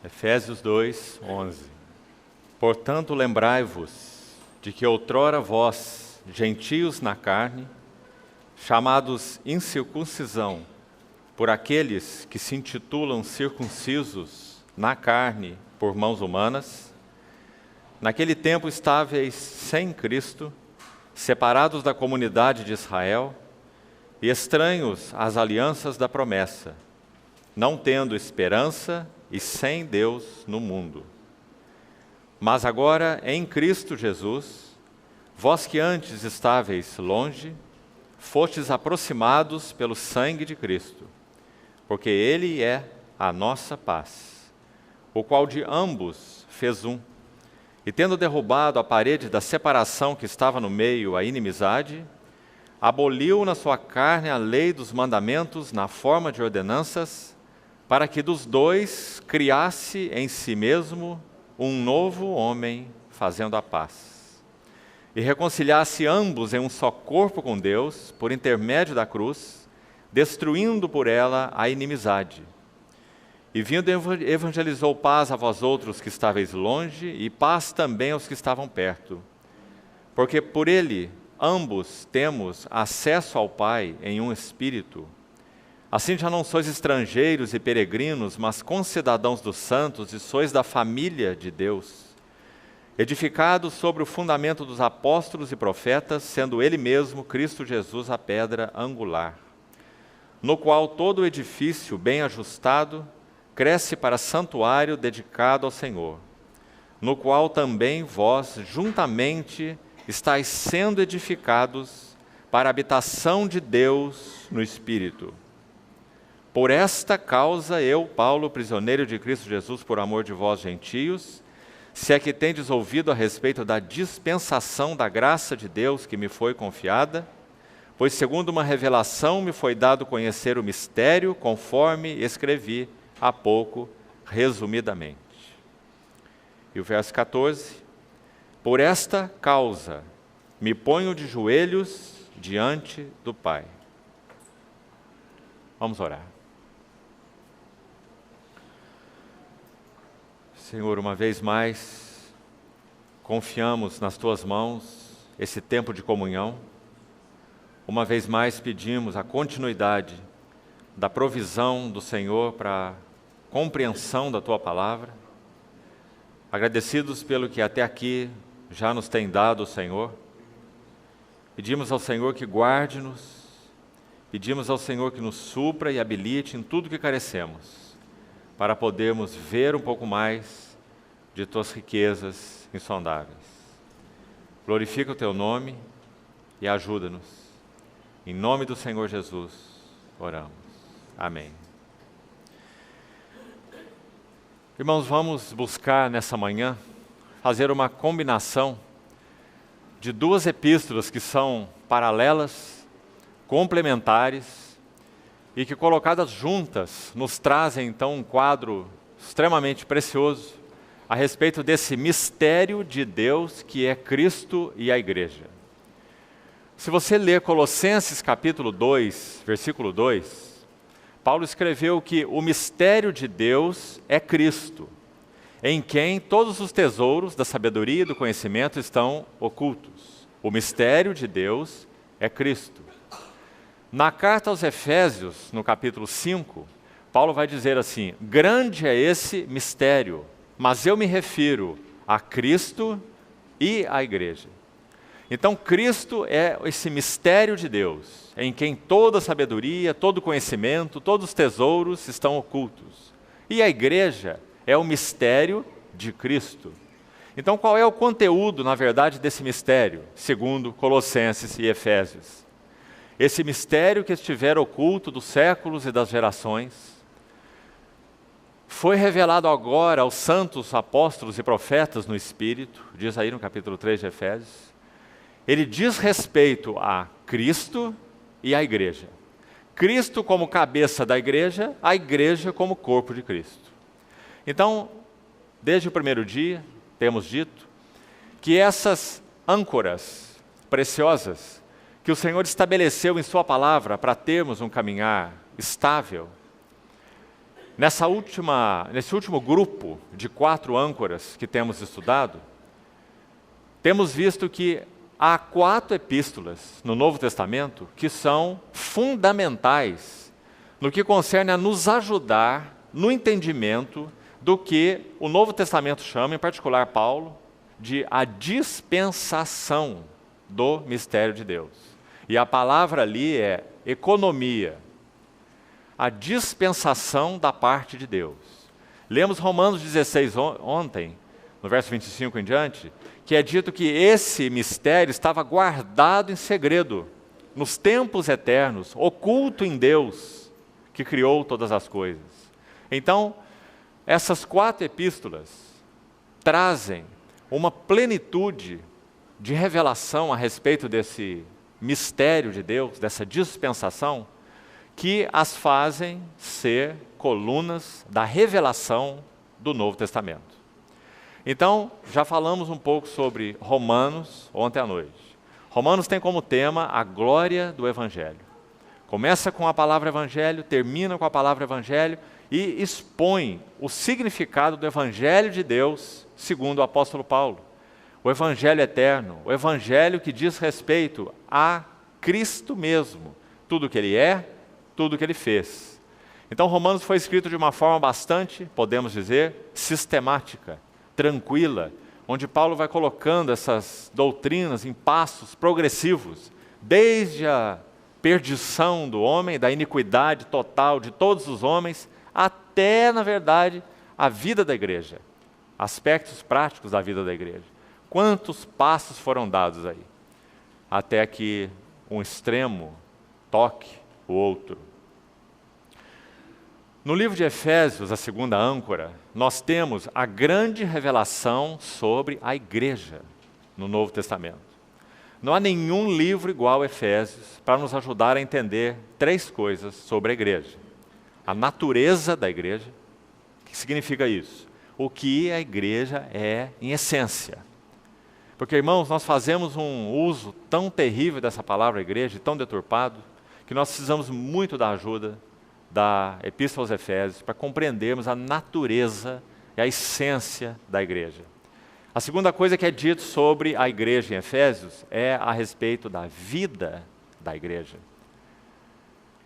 Efésios 2, 11. Portanto, lembrai-vos de que outrora vós, gentios na carne, chamados incircuncisão, por aqueles que se intitulam circuncisos na carne por mãos humanas, naquele tempo estáveis sem Cristo, separados da comunidade de Israel e estranhos às alianças da promessa, não tendo esperança e sem Deus no mundo. Mas agora, em Cristo Jesus, vós que antes estáveis longe, fostes aproximados pelo sangue de Cristo, porque Ele é a nossa paz, o qual de ambos fez um, e tendo derrubado a parede da separação que estava no meio, a inimizade, aboliu na sua carne a lei dos mandamentos na forma de ordenanças, para que dos dois criasse em si mesmo um novo homem, fazendo a paz, e reconciliasse ambos em um só corpo com Deus, por intermédio da cruz, destruindo por ela a inimizade. E vindo evangelizou paz a vós outros que estáveis longe, e paz também aos que estavam perto. Porque por ele ambos temos acesso ao Pai em um Espírito. Assim já não sois estrangeiros e peregrinos, mas concidadãos dos santos, e sois da família de Deus, edificados sobre o fundamento dos apóstolos e profetas, sendo Ele mesmo, Cristo Jesus, a pedra angular, no qual todo o edifício, bem ajustado, cresce para santuário dedicado ao Senhor, no qual também vós, juntamente, estáis sendo edificados para a habitação de Deus no Espírito. Por esta causa eu, Paulo, prisioneiro de Cristo Jesus, por amor de vós, gentios, se é que tendes ouvido a respeito da dispensação da graça de Deus que me foi confiada, pois segundo uma revelação me foi dado conhecer o mistério, conforme escrevi há pouco, resumidamente. E o verso 14, por esta causa me ponho de joelhos diante do Pai. Vamos orar. Senhor, uma vez mais, confiamos nas Tuas mãos esse tempo de comunhão. Uma vez mais pedimos a continuidade da provisão do Senhor para a compreensão da Tua palavra. Agradecidos pelo que até aqui já nos tem dado o Senhor. Pedimos ao Senhor que guarde-nos, pedimos ao Senhor que nos supra e habilite em tudo que carecemos, para podermos ver um pouco mais de Tuas riquezas insondáveis. Glorifica o Teu nome e ajuda-nos. Em nome do Senhor Jesus, oramos. Amém. Irmãos, vamos buscar nessa manhã fazer uma combinação de duas epístolas que são paralelas, complementares, e que colocadas juntas nos trazem então um quadro extremamente precioso a respeito desse mistério de Deus que é Cristo e a Igreja. Se você ler Colossenses capítulo 2, versículo 2, Paulo escreveu que o mistério de Deus é Cristo, em quem todos os tesouros da sabedoria e do conhecimento estão ocultos. O mistério de Deus é Cristo. Na carta aos Efésios, no capítulo 5, Paulo vai dizer assim: grande é esse mistério, mas eu me refiro a Cristo e à Igreja. Então, Cristo é esse mistério de Deus, em quem toda a sabedoria, todo o conhecimento, todos os tesouros estão ocultos. E a Igreja é o mistério de Cristo. Então, qual é o conteúdo, na verdade, desse mistério, segundo Colossenses e Efésios? Esse mistério que estiver oculto dos séculos e das gerações, foi revelado agora aos santos apóstolos e profetas no Espírito, diz aí no capítulo 3 de Efésios. Ele diz respeito a Cristo e à Igreja. Cristo como cabeça da Igreja, a Igreja como corpo de Cristo. Então, desde o primeiro dia, temos dito que essas âncoras preciosas que o Senhor estabeleceu em Sua palavra para termos um caminhar estável, Nesse último grupo de 4 âncoras que temos estudado, temos visto que há 4 epístolas no Novo Testamento que são fundamentais no que concerne a nos ajudar no entendimento do que o Novo Testamento chama, em particular Paulo, de a dispensação do mistério de Deus. E a palavra ali é economia, a dispensação da parte de Deus. Lemos Romanos 16 ontem, no verso 25 em diante, que é dito que esse mistério estava guardado em segredo, nos tempos eternos, oculto em Deus, que criou todas as coisas. Então, essas 4 epístolas trazem uma plenitude de revelação a respeito desse mistério de Deus, dessa dispensação, que as fazem ser colunas da revelação do Novo Testamento. Então, já falamos um pouco sobre Romanos ontem à noite. Romanos tem como tema a glória do Evangelho. Começa com a palavra Evangelho, termina com a palavra Evangelho e expõe o significado do Evangelho de Deus, segundo o apóstolo Paulo. O Evangelho eterno, o Evangelho que diz respeito a Cristo mesmo, tudo o que Ele é, tudo o que Ele fez. Então, Romanos foi escrito de uma forma bastante, podemos dizer, sistemática, tranquila, onde Paulo vai colocando essas doutrinas em passos progressivos, desde a perdição do homem, da iniquidade total de todos os homens, até, na verdade, a vida da igreja, aspectos práticos da vida da igreja. Quantos passos foram dados aí, até que um extremo toque o outro. No livro de Efésios, a segunda âncora, nós temos a grande revelação sobre a igreja no Novo Testamento. Não há nenhum livro igual a Efésios para nos ajudar a entender 3 coisas sobre a igreja. A natureza da igreja, o que significa isso? O que a igreja é em essência. Porque, irmãos, nós fazemos um uso tão terrível dessa palavra igreja, tão deturpado, que nós precisamos muito da ajuda da Epístola aos Efésios para compreendermos a natureza e a essência da igreja. A segunda coisa que é dito sobre a igreja em Efésios é a respeito da vida da igreja.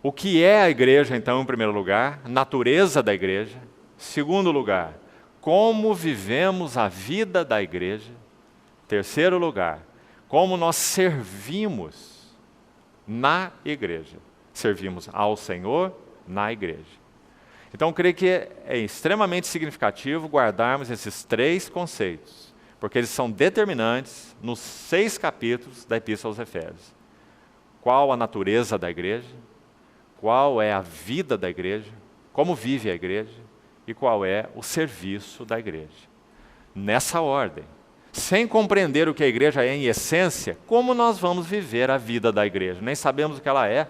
O que é a igreja, então, em primeiro lugar? Natureza da igreja. Segundo lugar, como vivemos a vida da igreja. Terceiro lugar, como nós servimos na igreja. Servimos ao Senhor na igreja. Então, eu creio que é extremamente significativo guardarmos esses 3 conceitos, porque eles são determinantes nos 6 capítulos da Epístola aos Efésios. Qual a natureza da igreja? Qual é a vida da igreja? Como vive a igreja? E qual é o serviço da igreja? Nessa ordem. Sem compreender o que a igreja é em essência, como nós vamos viver a vida da igreja? Nem sabemos o que ela é.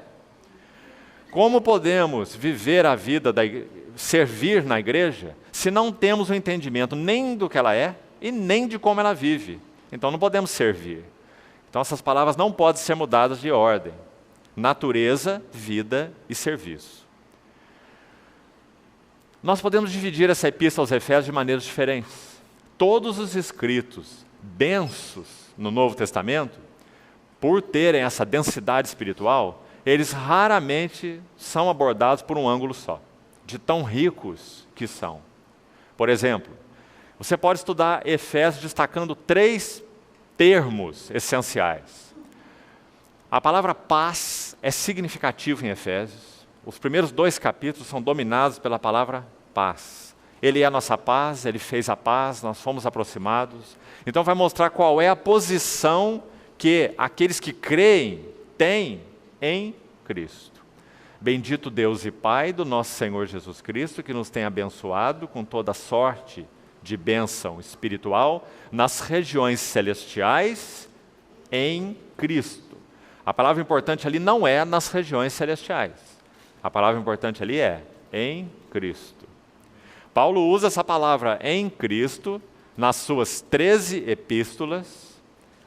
Como podemos viver a vida, servir na igreja, se não temos o entendimento nem do que ela é e nem de como ela vive? Então não podemos servir. Então essas palavras não podem ser mudadas de ordem. Natureza, vida e serviço. Nós podemos dividir essa epístola aos Efésios de maneiras diferentes. Todos os escritos densos no Novo Testamento, por terem essa densidade espiritual, eles raramente são abordados por um ângulo só, de tão ricos que são. Por exemplo, você pode estudar Efésios destacando 3 termos essenciais. A palavra paz é significativa em Efésios. Os primeiros 2 capítulos são dominados pela palavra paz. Ele é a nossa paz, Ele fez a paz, nós fomos aproximados. Então vai mostrar qual é a posição que aqueles que creem têm em Cristo. Bendito Deus e Pai do nosso Senhor Jesus Cristo, que nos tem abençoado com toda sorte de bênção espiritual nas regiões celestiais em Cristo. A palavra importante ali não é nas regiões celestiais. A palavra importante ali é em Cristo. Paulo usa essa palavra em Cristo nas suas 13 epístolas,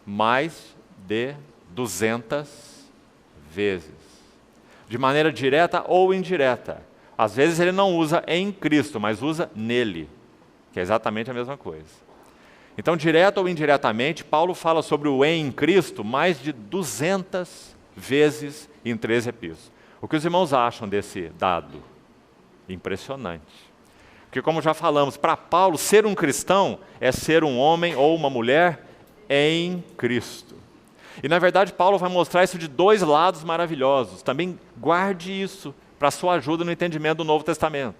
mais de 200 vezes. De maneira direta ou indireta. Às vezes ele não usa em Cristo, mas usa nele, que é exatamente a mesma coisa. Então, direto ou indiretamente, Paulo fala sobre o em Cristo mais de 200 vezes em 3 epístolas. O que os irmãos acham desse dado? Impressionante. Porque, como já falamos, para Paulo, ser um cristão é ser um homem ou uma mulher em Cristo. E, na verdade, Paulo vai mostrar isso de 2 lados maravilhosos. Também guarde isso para sua ajuda no entendimento do Novo Testamento.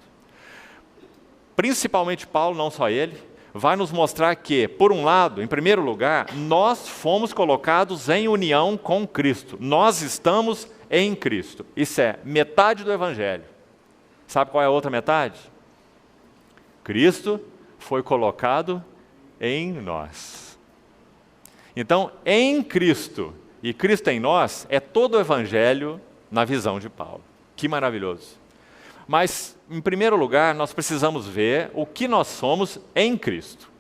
Principalmente Paulo, não só ele, vai nos mostrar que, por um lado, em primeiro lugar, nós fomos colocados em união com Cristo. Nós estamos em Cristo. Isso é metade do Evangelho. Sabe qual é a outra metade? Cristo foi colocado em nós. Então, em Cristo e Cristo em nós é todo o Evangelho na visão de Paulo. Que maravilhoso. Mas, em primeiro lugar, nós precisamos ver o que nós somos em Cristo,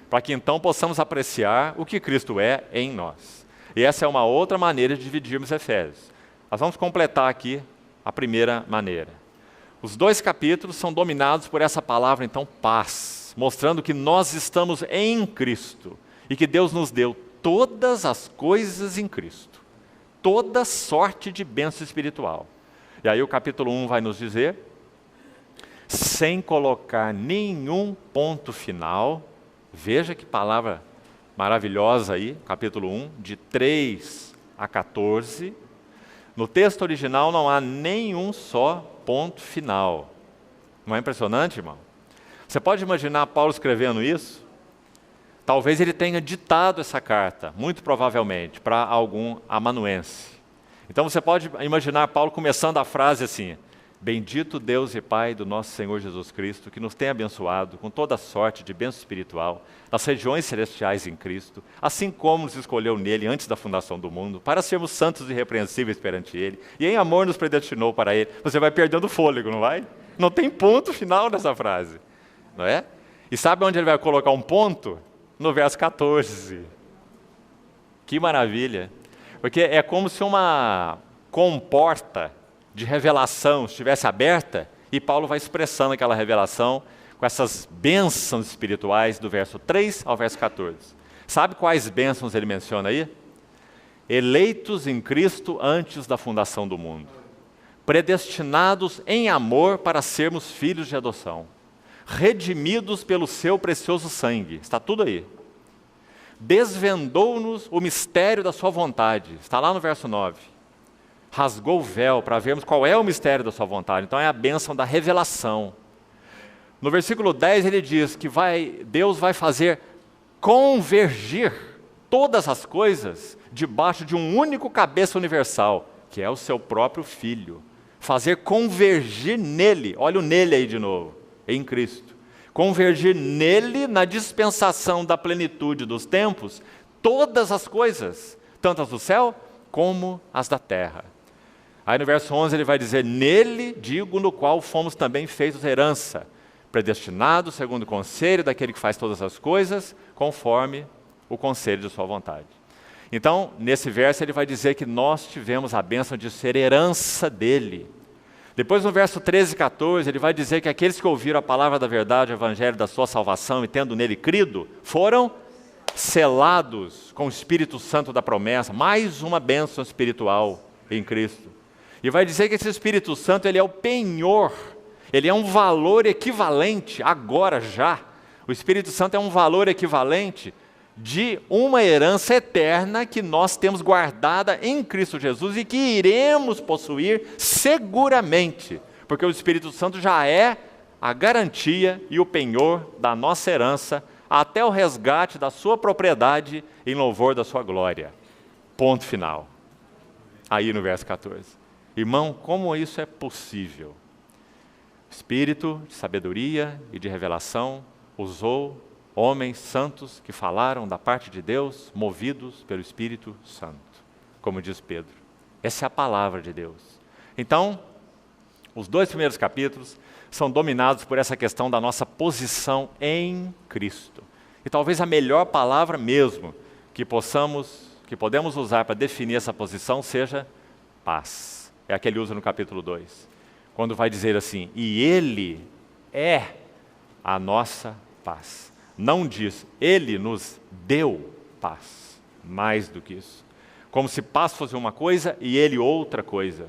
para que então possamos apreciar o que Cristo é em nós. E essa é uma outra maneira de dividirmos Efésios. Nós vamos completar aqui a primeira maneira. Os 2 capítulos são dominados por essa palavra, então, paz, mostrando que nós estamos em Cristo e que Deus nos deu todas as coisas em Cristo, toda sorte de bênção espiritual. E aí o capítulo 1 vai nos dizer, sem colocar nenhum ponto final, veja que palavra maravilhosa aí, capítulo 1, de 3 a 14, no texto original não há nenhum só ponto final. Não é impressionante, irmão? Você pode imaginar Paulo escrevendo isso? Talvez ele tenha ditado essa carta, muito provavelmente, para algum amanuense. Então você pode imaginar Paulo começando a frase assim, bendito Deus e Pai do nosso Senhor Jesus Cristo, que nos tem abençoado com toda sorte de bênção espiritual nas regiões celestiais em Cristo, assim como nos escolheu nele antes da fundação do mundo, para sermos santos e irrepreensíveis perante ele, e em amor nos predestinou para ele. Você vai perdendo o fôlego, não vai? Não tem ponto final nessa frase, não é? E sabe onde ele vai colocar um ponto? No verso 14. Que maravilha! Porque é como se uma comporta de revelação estivesse aberta e Paulo vai expressando aquela revelação com essas bênçãos espirituais do verso 3 ao verso 14. Sabe quais bênçãos ele menciona aí? Eleitos em Cristo antes da fundação do mundo, predestinados em amor para sermos filhos de adoção, redimidos pelo seu precioso sangue, está tudo aí. Desvendou-nos o mistério da sua vontade, está lá no verso 9. Rasgou o véu para vermos qual é o mistério da sua vontade. Então é a bênção da revelação. No versículo 10 ele diz que Deus vai fazer convergir todas as coisas debaixo de um único cabeça universal, que é o seu próprio Filho. Fazer convergir nele, olha o nele aí de novo, em Cristo. Convergir nele na dispensação da plenitude dos tempos, todas as coisas, tanto as do céu como as da terra. Aí no verso 11 ele vai dizer, nele digo no qual fomos também feitos herança, predestinados segundo o conselho daquele que faz todas as coisas, conforme o conselho de sua vontade. Então, nesse verso ele vai dizer que nós tivemos a bênção de ser herança dele. Depois no verso 13 e 14, ele vai dizer que aqueles que ouviram a palavra da verdade, o evangelho da sua salvação e tendo nele crido, foram selados com o Espírito Santo da promessa, mais uma bênção espiritual em Cristo. E vai dizer que esse Espírito Santo ele é o penhor, ele é um valor equivalente, agora já. O Espírito Santo é um valor equivalente de uma herança eterna que nós temos guardada em Cristo Jesus e que iremos possuir seguramente, porque o Espírito Santo já é a garantia e o penhor da nossa herança até o resgate da sua propriedade em louvor da sua glória. Ponto final. Aí no verso 14. Irmão, como isso é possível? Espírito de sabedoria e de revelação usou homens santos que falaram da parte de Deus, movidos pelo Espírito Santo, como diz Pedro. Essa é a palavra de Deus. Então, os 2 primeiros capítulos são dominados por essa questão da nossa posição em Cristo. E talvez a melhor palavra mesmo que podemos usar para definir essa posição seja paz. É a que ele usa no capítulo 2. quando vai dizer assim, e Ele é a nossa paz. Não diz, Ele nos deu paz, mais do que isso. Como se paz fosse uma coisa e Ele outra coisa.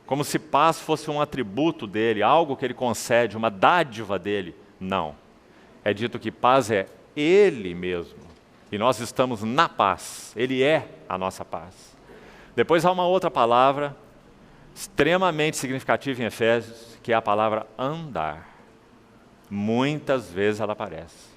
Como se paz fosse um atributo dele, algo que ele concede, uma dádiva dele. Não. É dito que paz é Ele mesmo. E nós estamos na paz. Ele é a nossa paz. Depois há uma outra palavra extremamente significativa em Efésios, que é a palavra andar. Muitas vezes ela aparece.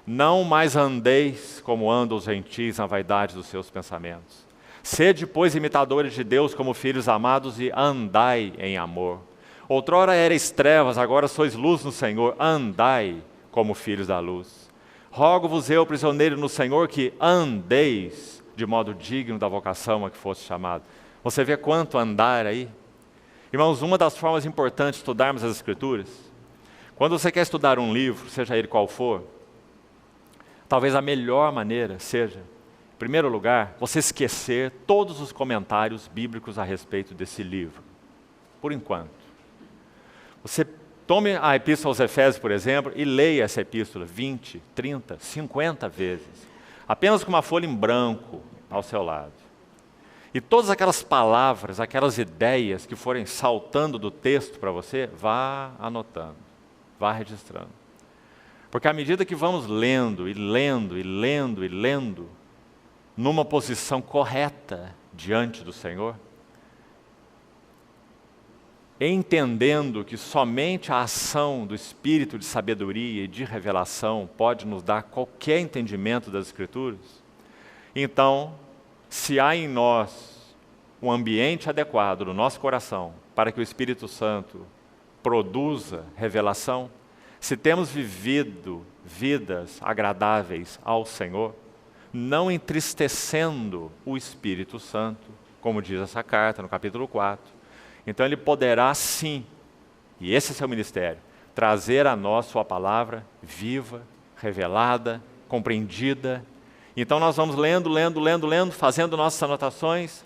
Não mais andeis como andam os gentios na vaidade dos seus pensamentos. Sede, pois, imitadores de Deus como filhos amados e andai em amor. Outrora erais trevas, agora sois luz no Senhor, andai como filhos da luz. Rogo-vos eu, prisioneiro no Senhor, que andeis de modo digno da vocação a que fosse chamado. Você vê quanto andar aí? Irmãos, uma das formas importantes de estudarmos as Escrituras, quando você quer estudar um livro, seja ele qual for, talvez a melhor maneira seja, em primeiro lugar, você esquecer todos os comentários bíblicos a respeito desse livro, por enquanto. Você tome a Epístola aos Efésios, por exemplo, e leia essa epístola 20, 30, 50 vezes, apenas com uma folha em branco ao seu lado. E todas aquelas palavras, aquelas ideias que forem saltando do texto para você, vá anotando, vá registrando. Porque à medida que vamos lendo, e lendo, e lendo, e lendo, numa posição correta diante do Senhor, entendendo que somente a ação do Espírito de sabedoria e de revelação pode nos dar qualquer entendimento das Escrituras, então, se há em nós um ambiente adequado no nosso coração para que o Espírito Santo produza revelação, se temos vivido vidas agradáveis ao Senhor, não entristecendo o Espírito Santo, como diz essa carta no capítulo 4, então ele poderá sim, e esse é seu ministério, trazer a nós sua palavra viva, revelada, compreendida. Então nós vamos lendo, fazendo nossas anotações,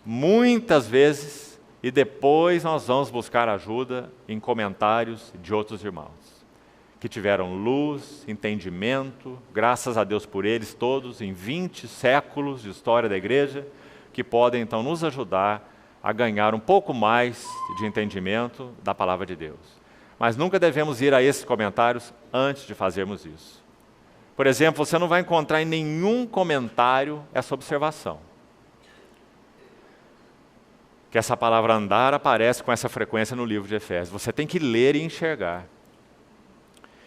muitas vezes, e depois nós vamos buscar ajuda em comentários de outros irmãos, que tiveram luz, entendimento, graças a Deus por eles todos, em 20 séculos de história da igreja, que podem então nos ajudar a ganhar um pouco mais de entendimento da palavra de Deus. Mas nunca devemos ir a esses comentários antes de fazermos isso. Por exemplo, você não vai encontrar em nenhum comentário essa observação. Que essa palavra andar aparece com essa frequência no livro de Efésios. Você tem que ler e enxergar.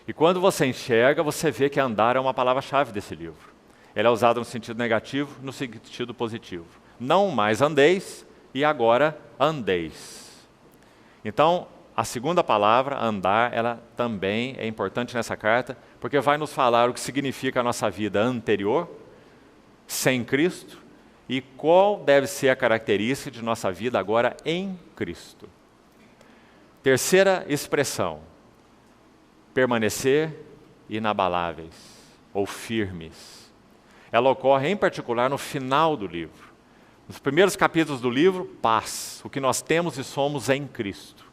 E quando você enxerga, você vê que andar é uma palavra-chave desse livro. Ele é usado no sentido negativo, no sentido positivo. Não mais andeis, e agora andeis. Então, a segunda palavra, andar, ela também é importante nessa carta, porque vai nos falar o que significa a nossa vida anterior, sem Cristo, e qual deve ser a característica de nossa vida agora em Cristo. Terceira expressão, permanecer inabaláveis, ou firmes. Ela ocorre em particular no final do livro. Nos primeiros capítulos do livro, paz, o que nós temos e somos em Cristo.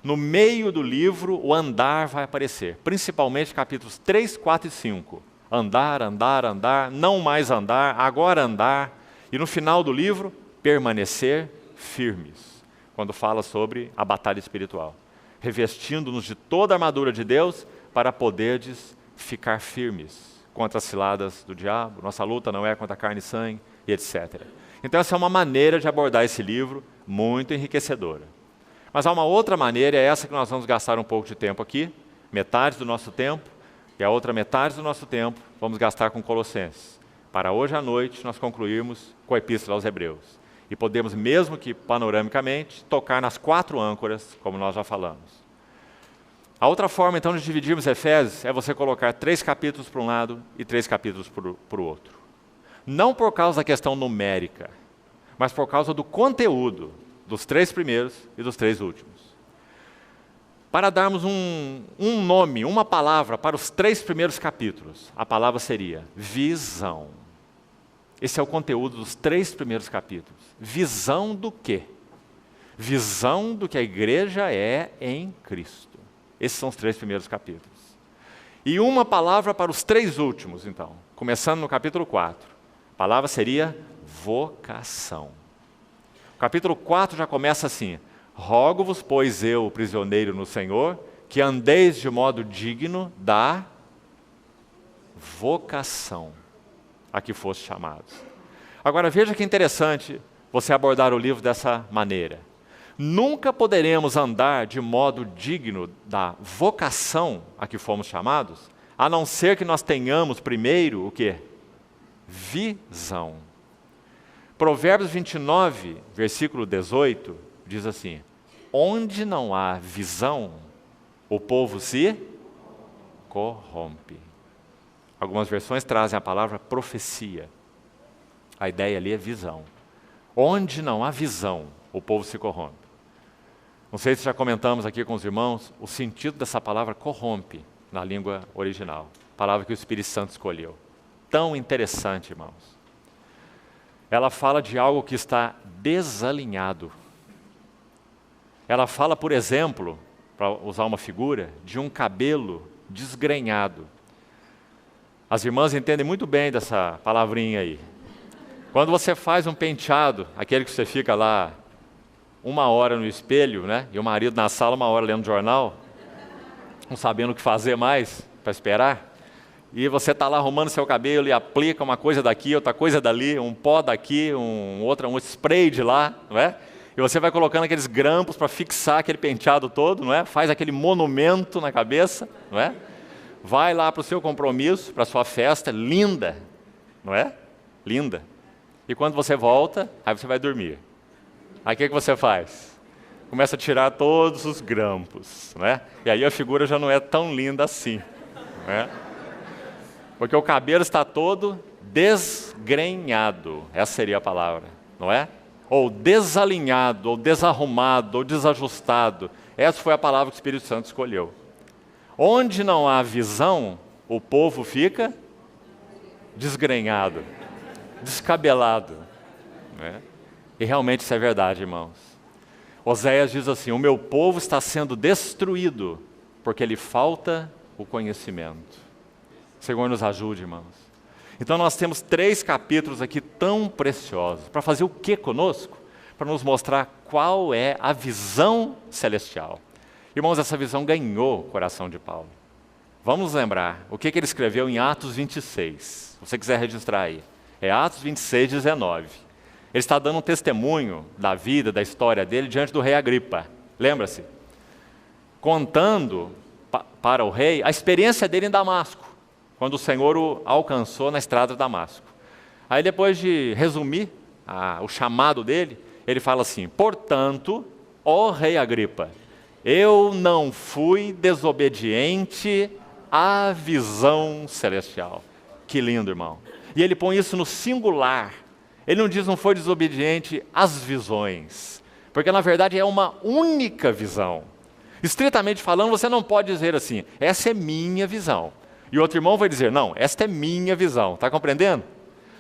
No meio do livro, o andar vai aparecer, principalmente capítulos 3, 4 e 5. Andar, andar, andar, não mais andar, agora andar. E no final do livro, permanecer firmes, quando fala sobre a batalha espiritual. Revestindo-nos de toda a armadura de Deus para poderdes ficar firmes contra as ciladas do diabo. Nossa luta não é contra carne e sangue, e etc. Então essa é uma maneira de abordar esse livro muito enriquecedora. Mas há uma outra maneira, é essa que nós vamos gastar um pouco de tempo aqui, metade do nosso tempo, e a outra metade do nosso tempo vamos gastar com Colossenses. Para hoje à noite nós concluirmos com a Epístola aos Hebreus. E podemos, mesmo que panoramicamente, tocar nas 4 âncoras, como nós já falamos. A outra forma, então, de dividirmos Efésios é você colocar 3 capítulos para um lado e 3 capítulos para o outro. Não por causa da questão numérica, mas por causa do conteúdo dos 3 primeiros e dos 3 últimos. Para darmos um nome, uma palavra para os 3 primeiros capítulos, a palavra seria visão. Esse é o conteúdo dos 3 primeiros capítulos. Visão do quê? Visão do que a igreja é em Cristo. Esses são os 3 primeiros capítulos. E uma palavra para os 3 últimos, então. Começando no capítulo 4. A palavra seria vocação. O capítulo 4 já começa assim: rogo-vos, pois eu, prisioneiro no Senhor, que andeis de modo digno da vocação a que foste chamados. Agora veja que interessante você abordar o livro dessa maneira. Nunca poderemos andar de modo digno da vocação a que fomos chamados, a não ser que nós tenhamos primeiro o quê? Visão. Provérbios 29, versículo 18, diz assim: onde não há visão, o povo se corrompe. Algumas versões trazem a palavra profecia. A ideia ali é visão. Onde não há visão, o povo se corrompe. Não sei se já comentamos aqui com os irmãos o sentido dessa palavra corrompe na língua original. Palavra que o Espírito Santo escolheu. Tão interessante, irmãos. Ela fala de algo que está desalinhado. Ela fala, por exemplo, para usar uma figura, de um cabelo desgrenhado. As irmãs entendem muito bem dessa palavrinha aí. Quando você faz um penteado, aquele que você fica lá 1 hora no espelho, né? E o marido na sala 1 hora lendo jornal, não sabendo o que fazer mais para esperar, e você está lá arrumando seu cabelo e aplica uma coisa daqui, outra coisa dali, um pó daqui, um spray de lá, não é? E você vai colocando aqueles grampos para fixar aquele penteado todo, não é? Faz aquele monumento na cabeça, não é? Vai lá para o seu compromisso, para a sua festa, linda, não é? Linda. E quando você volta, aí você vai dormir. Aí o que você faz? Começa a tirar todos os grampos, não é? E aí a figura já não é tão linda assim, não é? Porque o cabelo está todo desgrenhado, essa seria a palavra, não é? Ou desalinhado, ou desarrumado, ou desajustado. Essa foi a palavra que o Espírito Santo escolheu. Onde não há visão, o povo fica desgrenhado, descabelado. Né? E realmente isso é verdade, irmãos. Oséias diz assim: o meu povo está sendo destruído, porque lhe falta o conhecimento. O Senhor nos ajude, irmãos. Então nós temos 3 capítulos aqui tão preciosos. Para fazer o que conosco? Para nos mostrar qual é a visão celestial. Irmãos, essa visão ganhou o coração de Paulo. Vamos lembrar o que ele escreveu em Atos 26. Se você quiser registrar aí. É Atos 26, 19. Ele está dando um testemunho da vida, da história dele diante do rei Agripa. Lembra-se? Contando para o rei a experiência dele em Damasco, quando o Senhor o alcançou na estrada de Damasco. Aí depois de resumir o chamado dele, ele fala assim: portanto, ó rei Agripa, eu não fui desobediente à visão celestial. Que lindo, irmão. E ele põe isso no singular. Ele não diz não foi desobediente às visões, porque na verdade é uma única visão. Estritamente falando, você não pode dizer assim: essa é minha visão. E outro irmão vai dizer: não, esta é minha visão. Está compreendendo?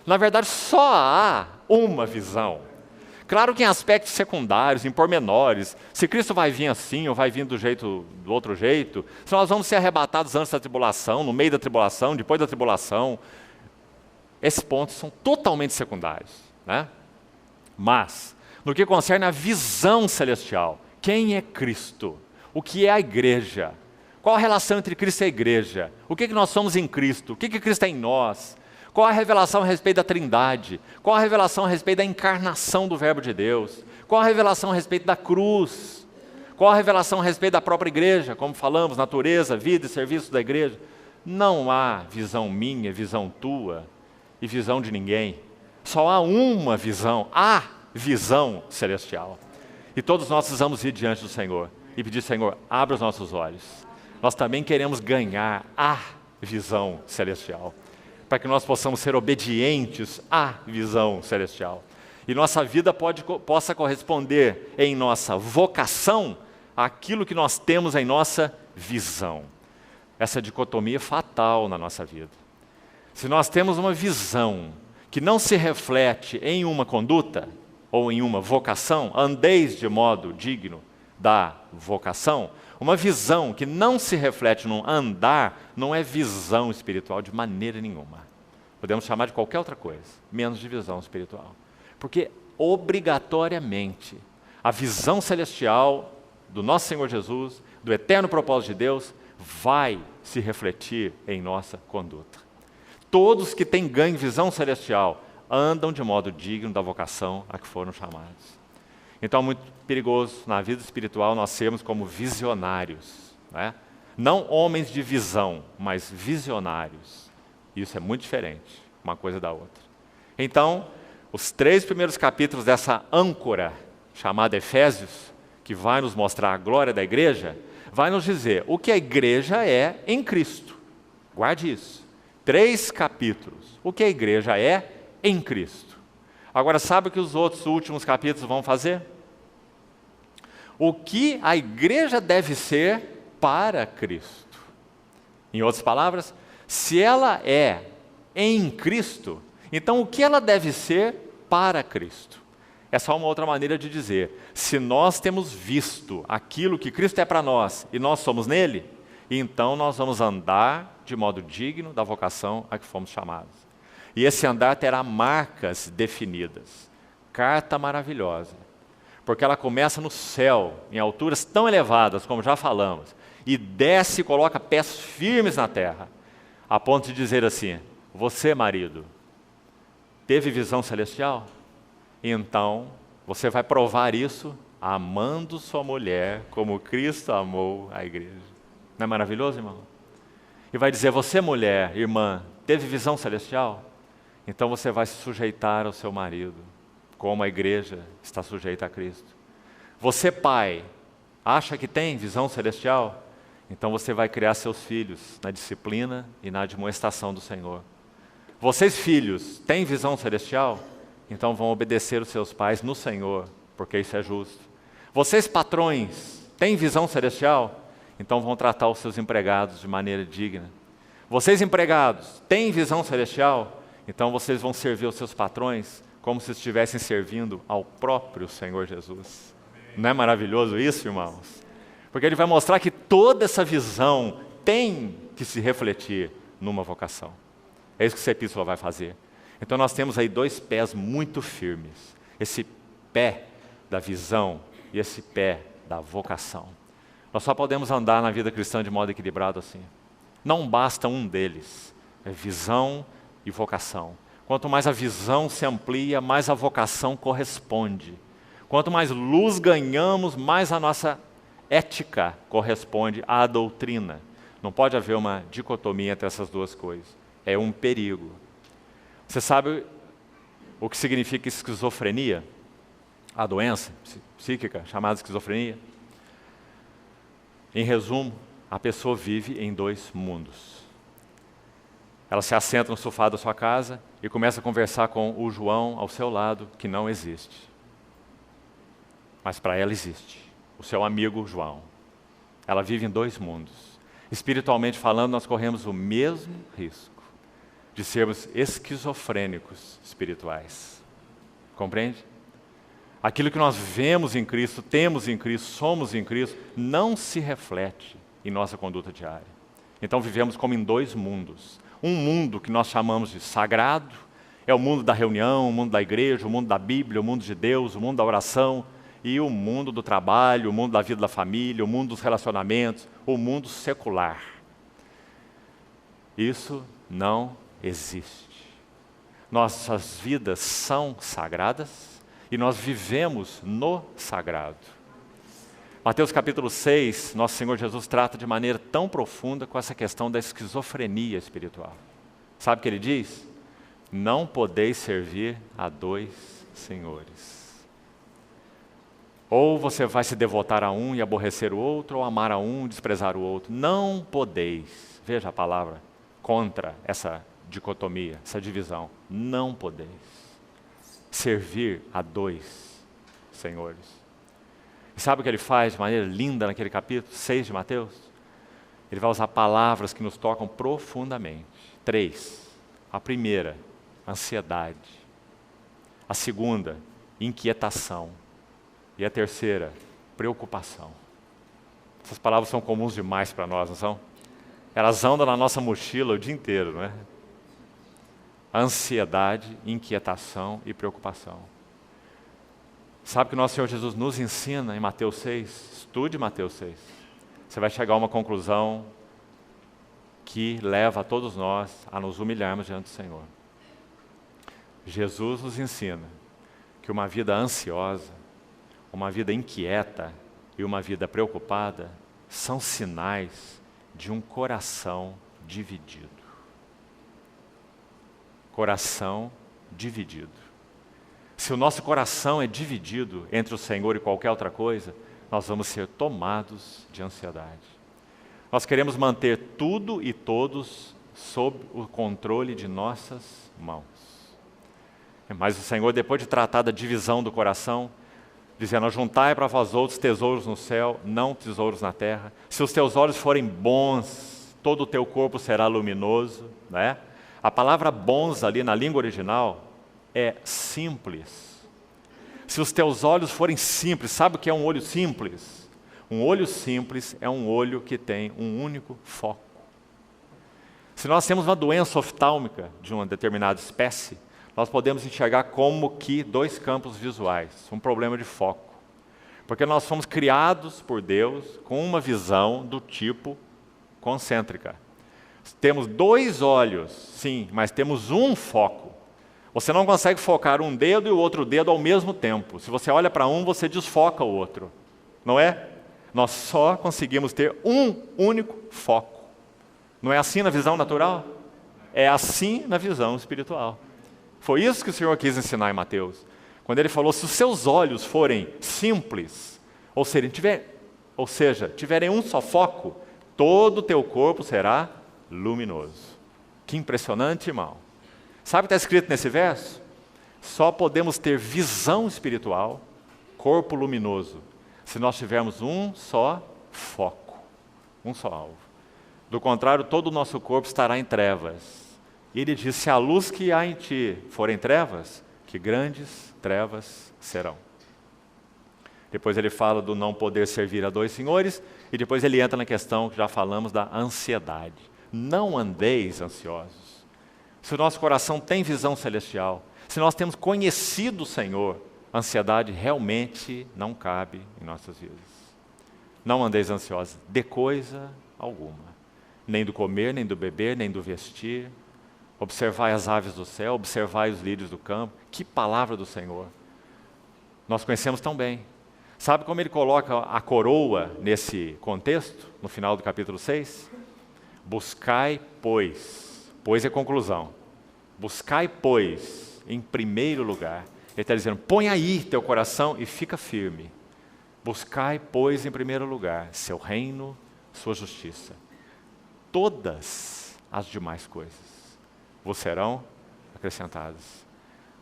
Na verdade, só há uma visão. Claro que em aspectos secundários, em pormenores, se Cristo vai vir assim ou vai vir do outro jeito, se nós vamos ser arrebatados antes da tribulação, no meio da tribulação, depois da tribulação, esses pontos são totalmente secundários, né? Mas, no que concerne a visão celestial, quem é Cristo? O que é a igreja? Qual a relação entre Cristo e a igreja? O que nós somos em Cristo? O que Cristo é em nós? Qual a revelação a respeito da Trindade? Qual a revelação a respeito da encarnação do Verbo de Deus? Qual a revelação a respeito da cruz? Qual a revelação a respeito da própria igreja? Como falamos, natureza, vida e serviço da igreja. Não há visão minha, visão tua e visão de ninguém. Só há uma visão, a visão celestial. E todos nós precisamos ir diante do Senhor e pedir: Senhor, abra os nossos olhos. Nós também queremos ganhar a visão celestial, para que nós possamos ser obedientes à visão celestial. E nossa vida possa corresponder em nossa vocação àquilo que nós temos em nossa visão. Essa dicotomia é fatal na nossa vida. Se nós temos uma visão que não se reflete em uma conduta, ou em uma vocação, andeis de modo digno da vocação, uma visão que não se reflete num andar, não é visão espiritual de maneira nenhuma. Podemos chamar de qualquer outra coisa, menos de visão espiritual. Porque, obrigatoriamente, a visão celestial do nosso Senhor Jesus, do eterno propósito de Deus, vai se refletir em nossa conduta. Todos que têm ganho visão celestial andam de modo digno da vocação a que foram chamados. Então é muito perigoso na vida espiritual nós sermos como visionários, né? Não homens de visão, mas visionários. Isso é muito diferente, uma coisa da outra. Então, os 3 primeiros capítulos dessa âncora chamada Efésios, que vai nos mostrar a glória da igreja, vai nos dizer o que a igreja é em Cristo. Guarde isso. 3 capítulos. O que a igreja é em Cristo. Agora, sabe o que os outros últimos capítulos vão fazer? O que a igreja deve ser para Cristo. Em outras palavras, se ela é em Cristo, então o que ela deve ser para Cristo? É só uma outra maneira de dizer, se nós temos visto aquilo que Cristo é para nós e nós somos nele, então nós vamos andar de modo digno da vocação a que fomos chamados. E esse andar terá marcas definidas. Carta maravilhosa, porque ela começa no céu, em alturas tão elevadas, como já falamos, e desce e coloca pés firmes na terra, a ponto de dizer assim, você, marido, teve visão celestial? Então, você vai provar isso amando sua mulher como Cristo amou a igreja. Não é maravilhoso, irmão? E vai dizer, você, mulher, irmã, teve visão celestial? Então você vai se sujeitar ao seu marido, como a igreja está sujeita a Cristo. Você, pai, acha que tem visão celestial? Então você vai criar seus filhos na disciplina e na admoestação do Senhor. Vocês, filhos, têm visão celestial? Então vão obedecer os seus pais no Senhor, porque isso é justo. Vocês, patrões, têm visão celestial? Então vão tratar os seus empregados de maneira digna. Vocês, empregados, têm visão celestial? Então vocês vão servir os seus patrões como se estivessem servindo ao próprio Senhor Jesus. Não é maravilhoso isso, irmãos? Porque ele vai mostrar que toda essa visão tem que se refletir numa vocação. É isso que essa epístola vai fazer. Então nós temos aí 2 pés muito firmes. Esse pé da visão e esse pé da vocação. Nós só podemos andar na vida cristã de modo equilibrado assim. Não basta um deles. É visão e vocação. Quanto mais a visão se amplia, mais a vocação corresponde. Quanto mais luz ganhamos, mais a nossa ética corresponde à doutrina. Não pode haver uma dicotomia entre essas 2 coisas. É um perigo. Você sabe o que significa esquizofrenia? A doença psíquica chamada esquizofrenia? Em resumo, a pessoa vive em 2 mundos. Ela se assenta no sofá da sua casa e começa a conversar com o João ao seu lado, que não existe. Mas para ela existe, o seu amigo João. Ela vive em 2 mundos. Espiritualmente falando, nós corremos o mesmo risco de sermos esquizofrênicos espirituais. Compreende? Aquilo que nós vemos em Cristo, temos em Cristo, somos em Cristo, não se reflete em nossa conduta diária. Então vivemos como em 2 mundos. Um mundo que nós chamamos de sagrado, é o mundo da reunião, o mundo da igreja, o mundo da Bíblia, o mundo de Deus, o mundo da oração, e o mundo do trabalho, o mundo da vida da família, o mundo dos relacionamentos, o mundo secular. Isso não existe. Nossas vidas são sagradas e nós vivemos no sagrado. Mateus capítulo 6, nosso Senhor Jesus trata de maneira tão profunda com essa questão da esquizofrenia espiritual. Sabe o que ele diz? Não podeis servir a 2 senhores. Ou você vai se devotar a um e aborrecer o outro, ou amar a um e desprezar o outro. Não podeis. Veja a palavra contra essa dicotomia, essa divisão. Não podeis servir a 2 senhores. E sabe o que ele faz de maneira linda naquele capítulo 6 de Mateus? Ele vai usar palavras que nos tocam profundamente. 3. A primeira, ansiedade. A segunda, inquietação. E a terceira, preocupação. Essas palavras são comuns demais para nós, não são? Elas andam na nossa mochila o dia inteiro, não é? Ansiedade, inquietação e preocupação. Sabe que o nosso Senhor Jesus nos ensina em Mateus 6? Estude Mateus 6. Você vai chegar a uma conclusão que leva a todos nós a nos humilharmos diante do Senhor. Jesus nos ensina que uma vida ansiosa, uma vida inquieta e uma vida preocupada são sinais de um coração dividido. Coração dividido. Se o nosso coração é dividido entre o Senhor e qualquer outra coisa, nós vamos ser tomados de ansiedade. Nós queremos manter tudo e todos sob o controle de nossas mãos. Mas o Senhor, depois de tratar da divisão do coração, dizendo: juntai para vós outros tesouros no céu, não tesouros na terra. Se os teus olhos forem bons, todo o teu corpo será luminoso, né? A palavra bons ali na língua original é simples. Se os teus olhos forem simples, sabe o que é um olho simples? Um olho simples é um olho que tem um único foco. Se nós temos uma doença oftálmica de uma determinada espécie, nós podemos enxergar como que dois campos visuais, um problema de foco. Porque nós fomos criados por Deus com uma visão do tipo concêntrica. Temos dois olhos, sim, mas temos um foco. Você não consegue focar um dedo e o outro dedo ao mesmo tempo. Se você olha para um, você desfoca o outro. Não é? Nós só conseguimos ter um único foco. Não é assim na visão natural? É assim na visão espiritual. Foi isso que o Senhor quis ensinar em Mateus. Quando ele falou: se os seus olhos forem simples, ou seja, tiverem um só foco, todo o teu corpo será luminoso. Que impressionante, irmão. Sabe o que está escrito nesse verso? Só podemos ter visão espiritual, corpo luminoso, se nós tivermos um só foco, um só alvo. Do contrário, todo o nosso corpo estará em trevas. E ele diz: se a luz que há em ti for em trevas, que grandes trevas serão. Depois ele fala do não poder servir a dois senhores, e depois ele entra na questão que já falamos da ansiedade. Não andeis ansiosos. Se o nosso coração tem visão celestial, se nós temos conhecido o Senhor, a ansiedade realmente não cabe em nossas vidas. Não andeis ansiosos de coisa alguma, nem do comer, nem do beber, nem do vestir. Observai as aves do céu, observai os lírios do campo. Que palavra do Senhor! Nós conhecemos tão bem. Sabe como ele coloca a coroa nesse contexto, no final do capítulo 6? Buscai, pois é conclusão. Buscai, pois, em primeiro lugar. Ele está dizendo: põe aí teu coração e fica firme. Buscai, pois, em primeiro lugar, seu reino, sua justiça. Todas as demais coisas vos serão acrescentadas.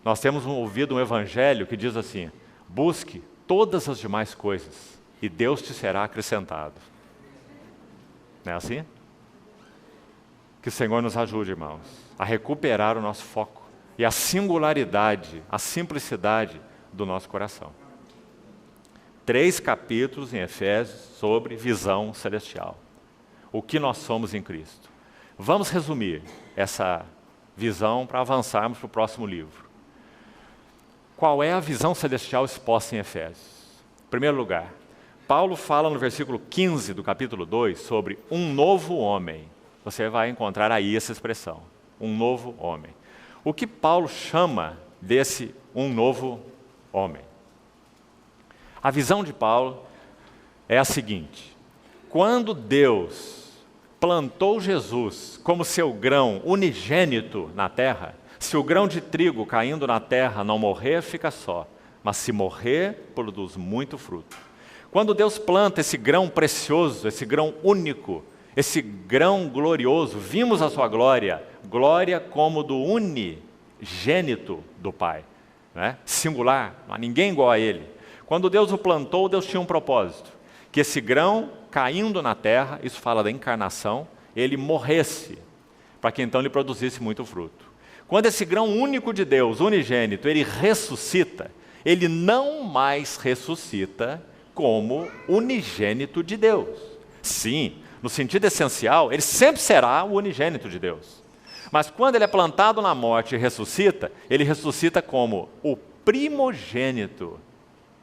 Nós temos ouvido um evangelho que diz assim: busque todas as demais coisas e Deus te será acrescentado. Não é assim? Que o Senhor nos ajude, irmãos, a recuperar o nosso foco e a singularidade, a simplicidade do nosso coração. 3 capítulos em Efésios sobre visão celestial. O que nós somos em Cristo. Vamos resumir essa visão para avançarmos para o próximo livro. Qual é a visão celestial exposta em Efésios? Em primeiro lugar, Paulo fala no versículo 15 do capítulo 2 sobre um novo homem. Você vai encontrar aí essa expressão, um novo homem. O que Paulo chama desse um novo homem? A visão de Paulo é a seguinte: quando Deus plantou Jesus como seu grão unigênito na terra, se o grão de trigo caindo na terra não morrer, fica só, mas se morrer, produz muito fruto. Quando Deus planta esse grão precioso, esse grão único, esse grão glorioso, vimos a sua glória, glória como do unigênito do Pai, né? Singular, não há ninguém igual a Ele. Quando Deus o plantou, Deus tinha um propósito, que esse grão caindo na terra, isso fala da encarnação, ele morresse, para que então ele produzisse muito fruto. Quando esse grão único de Deus, unigênito, ele ressuscita, ele não mais ressuscita como unigênito de Deus. Sim, no sentido essencial, ele sempre será o unigênito de Deus. Mas quando ele é plantado na morte e ressuscita, ele ressuscita como o primogênito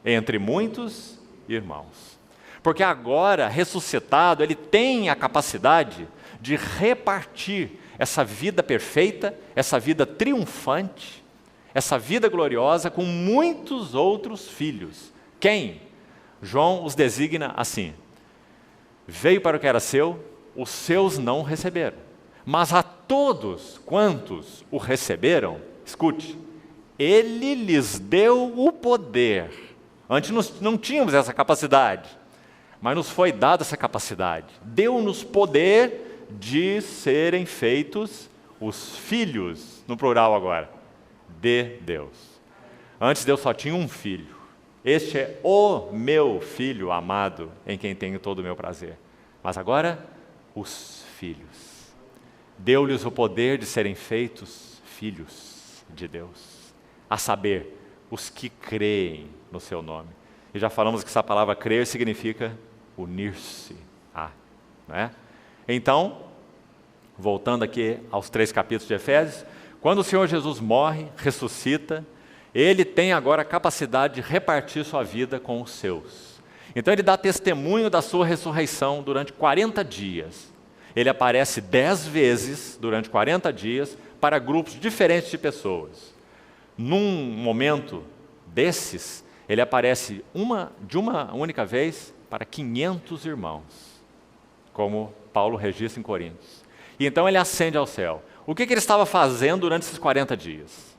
entre muitos irmãos. Porque agora, ressuscitado, ele tem a capacidade de repartir essa vida perfeita, essa vida triunfante, essa vida gloriosa com muitos outros filhos. Quem? João os designa assim: veio para o que era seu, os seus não receberam. Mas a todos quantos o receberam, escute, ele lhes deu o poder. Antes nós não tínhamos essa capacidade, mas nos foi dada essa capacidade. Deu-nos poder de serem feitos os filhos, no plural agora, de Deus. Antes Deus só tinha um filho. Este é o meu filho amado, em quem tenho todo o meu prazer. Mas agora, os filhos. Deu-lhes o poder de serem feitos filhos de Deus. A saber, os que creem no seu nome. E já falamos que essa palavra crer significa unir-se a, não é? Então, voltando aqui aos 3 capítulos de Efésios, quando o Senhor Jesus morre, ressuscita, ele tem agora a capacidade de repartir sua vida com os seus. Então ele dá testemunho da sua ressurreição durante 40 dias. Ele aparece 10 vezes durante 40 dias para grupos diferentes de pessoas. Num momento desses, ele aparece de uma única vez para 500 irmãos, como Paulo registra em Coríntios. E então ele ascende ao céu. O que ele estava fazendo durante esses 40 dias?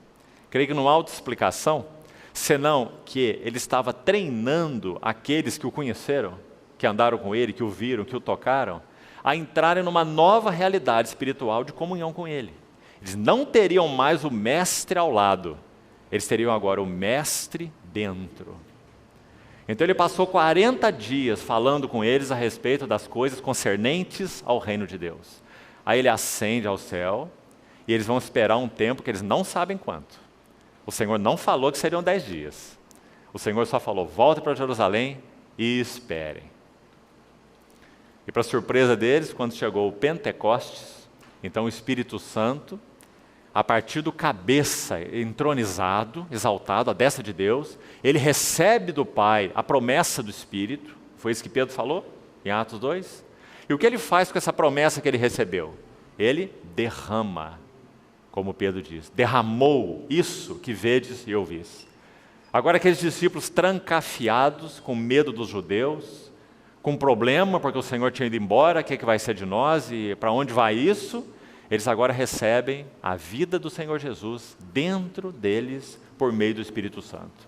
Creio que não há outra explicação, senão que ele estava treinando aqueles que o conheceram, que andaram com ele, que o viram, que o tocaram, a entrarem numa nova realidade espiritual de comunhão com ele. Eles não teriam mais o mestre ao lado, eles teriam agora o mestre dentro. Então ele passou 40 dias falando com eles a respeito das coisas concernentes ao reino de Deus. Aí ele ascende ao céu e eles vão esperar um tempo que eles não sabem quanto. O Senhor não falou que seriam 10 dias. O Senhor só falou: voltem para Jerusalém e esperem. E para surpresa deles, quando chegou o Pentecostes, então o Espírito Santo, a partir do cabeça entronizado, exaltado, a destra de Deus, ele recebe do Pai a promessa do Espírito. Foi isso que Pedro falou em Atos 2. E o que ele faz com essa promessa que ele recebeu? Ele derrama, como Pedro diz, derramou isso que vedes e ouvis. Agora aqueles discípulos trancafiados, com medo dos judeus, com problema, porque o Senhor tinha ido embora, o que vai ser de nós e para onde vai isso? Eles agora recebem a vida do Senhor Jesus dentro deles por meio do Espírito Santo.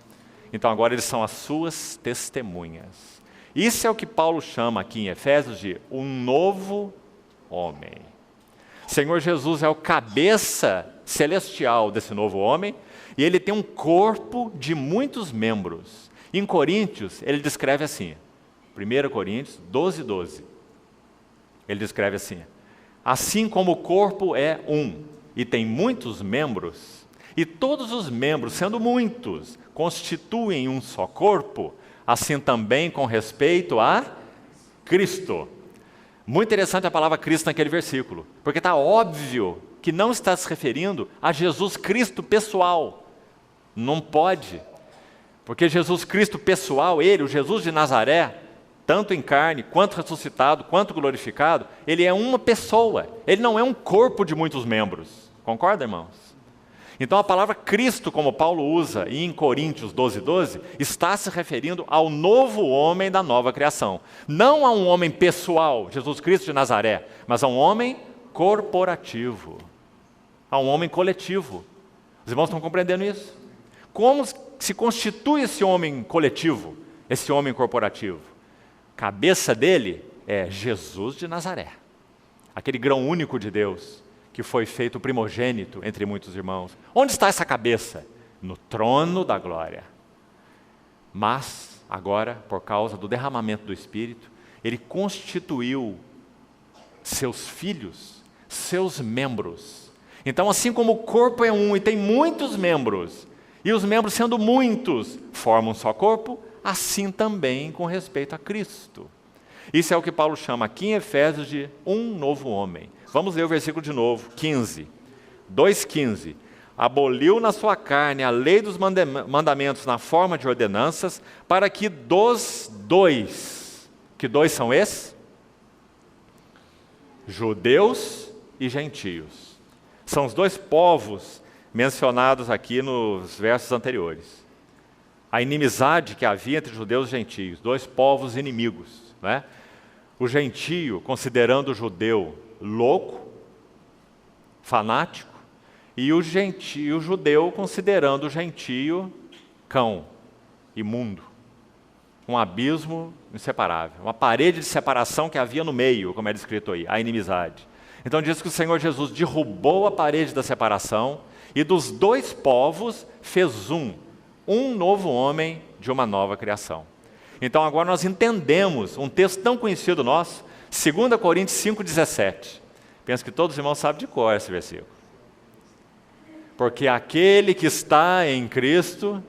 Então agora eles são as suas testemunhas. Isso é o que Paulo chama aqui em Efésios de um novo homem. Senhor Jesus é o cabeça celestial desse novo homem e ele tem um corpo de muitos membros. Em Coríntios, ele descreve assim, 1 Coríntios 12:12. Ele descreve assim: assim como o corpo é um e tem muitos membros, e todos os membros, sendo muitos, constituem um só corpo, assim também com respeito a Cristo. Muito interessante a palavra Cristo naquele versículo, porque está óbvio que não está se referindo a Jesus Cristo pessoal. Não pode, porque Jesus Cristo pessoal, ele, o Jesus de Nazaré, tanto em carne, quanto ressuscitado, quanto glorificado, ele é uma pessoa, ele não é um corpo de muitos membros. Concorda, irmãos? Então a palavra Cristo, como Paulo usa em Coríntios 12:12, está se referindo ao novo homem da nova criação. Não a um homem pessoal, Jesus Cristo de Nazaré, mas a um homem corporativo, a um homem coletivo. Os irmãos estão compreendendo isso? Como se constitui esse homem coletivo, esse homem corporativo? Cabeça dele é Jesus de Nazaré, aquele grão único de Deus, que foi feito primogênito entre muitos irmãos. Onde está essa cabeça? No trono da glória. Mas, agora, por causa do derramamento do Espírito, ele constituiu seus filhos, seus membros. Então, assim como o corpo é um e tem muitos membros, E os membros, sendo muitos, formam um só corpo, assim também com respeito a Cristo. Isso é o que Paulo chama aqui em Efésios de um novo homem. Vamos ler o versículo de novo, 15. 2,15. Aboliu na sua carne a lei dos mandamentos na forma de ordenanças, para que dos dois, que dois são esses? Judeus e gentios. São os dois povos mencionados aqui nos versos anteriores. A inimizade que havia entre judeus e gentios, dois povos inimigos, né? O gentio considerando o judeu louco, fanático, e o judeu considerando o gentio cão, imundo. Um abismo inseparável, uma parede de separação que havia no meio, como é descrito aí, a inimizade. Então diz que o Senhor Jesus derrubou a parede da separação e dos dois povos fez um novo homem de uma nova criação. Então agora nós entendemos um texto tão conhecido nosso, 2 Coríntios 5,17. Penso que todos os irmãos sabem de cor esse versículo. Porque aquele que está em Cristo,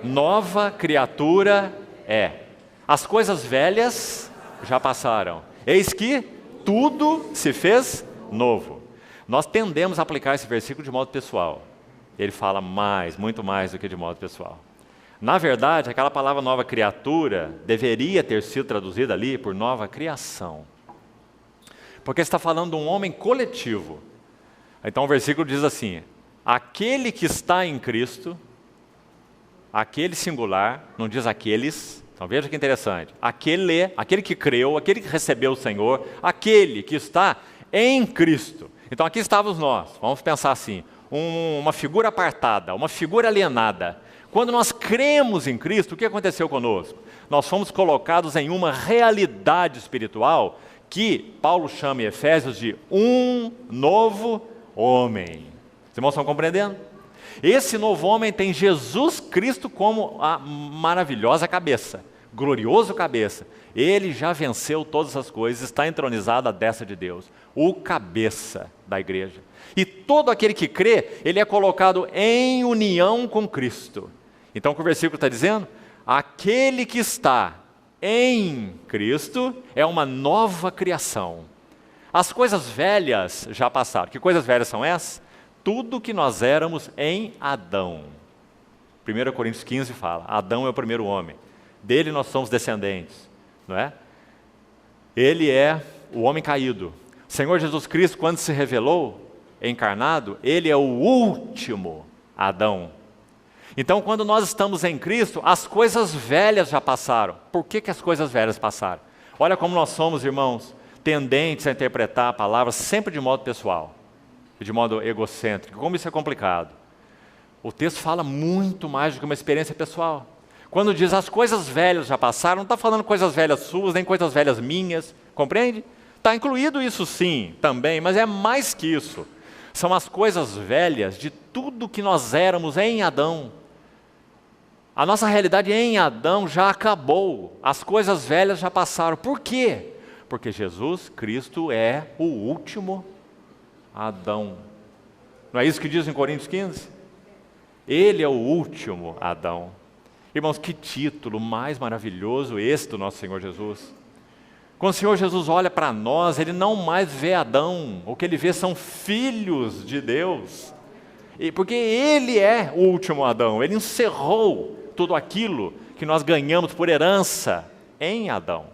nova criatura é. As coisas velhas já passaram. Eis que tudo se fez novo. Nós tendemos a aplicar esse versículo de modo pessoal. Ele fala mais, muito mais do que de modo pessoal. Na verdade, aquela palavra nova criatura deveria ter sido traduzida ali por nova criação. Porque está falando de um homem coletivo. Então o versículo diz assim: aquele que está em Cristo, aquele singular, não diz aqueles. Então veja que interessante. Aquele que creu, aquele que recebeu o Senhor, aquele que está em Cristo. Então aqui estávamos nós, vamos pensar assim, uma figura apartada, uma figura alienada. Quando nós cremos em Cristo, o que aconteceu conosco? Nós fomos colocados em uma realidade espiritual que Paulo chama em Efésios de um novo homem. Os irmãos estão compreendendo? Esse novo homem tem Jesus Cristo como a maravilhosa cabeça, glorioso cabeça. Ele já venceu todas as coisas, está entronizado à destra de Deus, o cabeça da igreja. E todo aquele que crê, ele é colocado em união com Cristo. Então o que o versículo está dizendo? Aquele que está em Cristo é uma nova criação. As coisas velhas já passaram. Que coisas velhas são essas? Tudo que nós éramos em Adão. 1 Coríntios 15 fala, Adão é o primeiro homem. Dele nós somos descendentes, não é? Ele é o homem caído. O Senhor Jesus Cristo, quando se revelou encarnado, ele é o último Adão. Então, quando nós estamos em Cristo, as coisas velhas já passaram. Por que as coisas velhas passaram? Olha como nós somos, irmãos, tendentes a interpretar a palavra sempre de modo pessoal, de modo egocêntrico. Como isso é complicado. O texto fala muito mais do que uma experiência pessoal. Quando diz as coisas velhas já passaram, não está falando coisas velhas suas, nem coisas velhas minhas, compreende? Está incluído isso sim, também, mas é mais que isso. São as coisas velhas de tudo que nós éramos em Adão. A nossa realidade em Adão já acabou, as coisas velhas já passaram. Por quê? Porque Jesus Cristo é o último Adão. Não é isso que diz em Coríntios 15? Ele é o último Adão. Irmãos, que título mais maravilhoso esse do nosso Senhor Jesus. Quando o Senhor Jesus olha para nós, Ele não mais vê Adão, o que Ele vê são filhos de Deus. Porque Ele é o último Adão, Ele encerrou tudo aquilo que nós ganhamos por herança em Adão,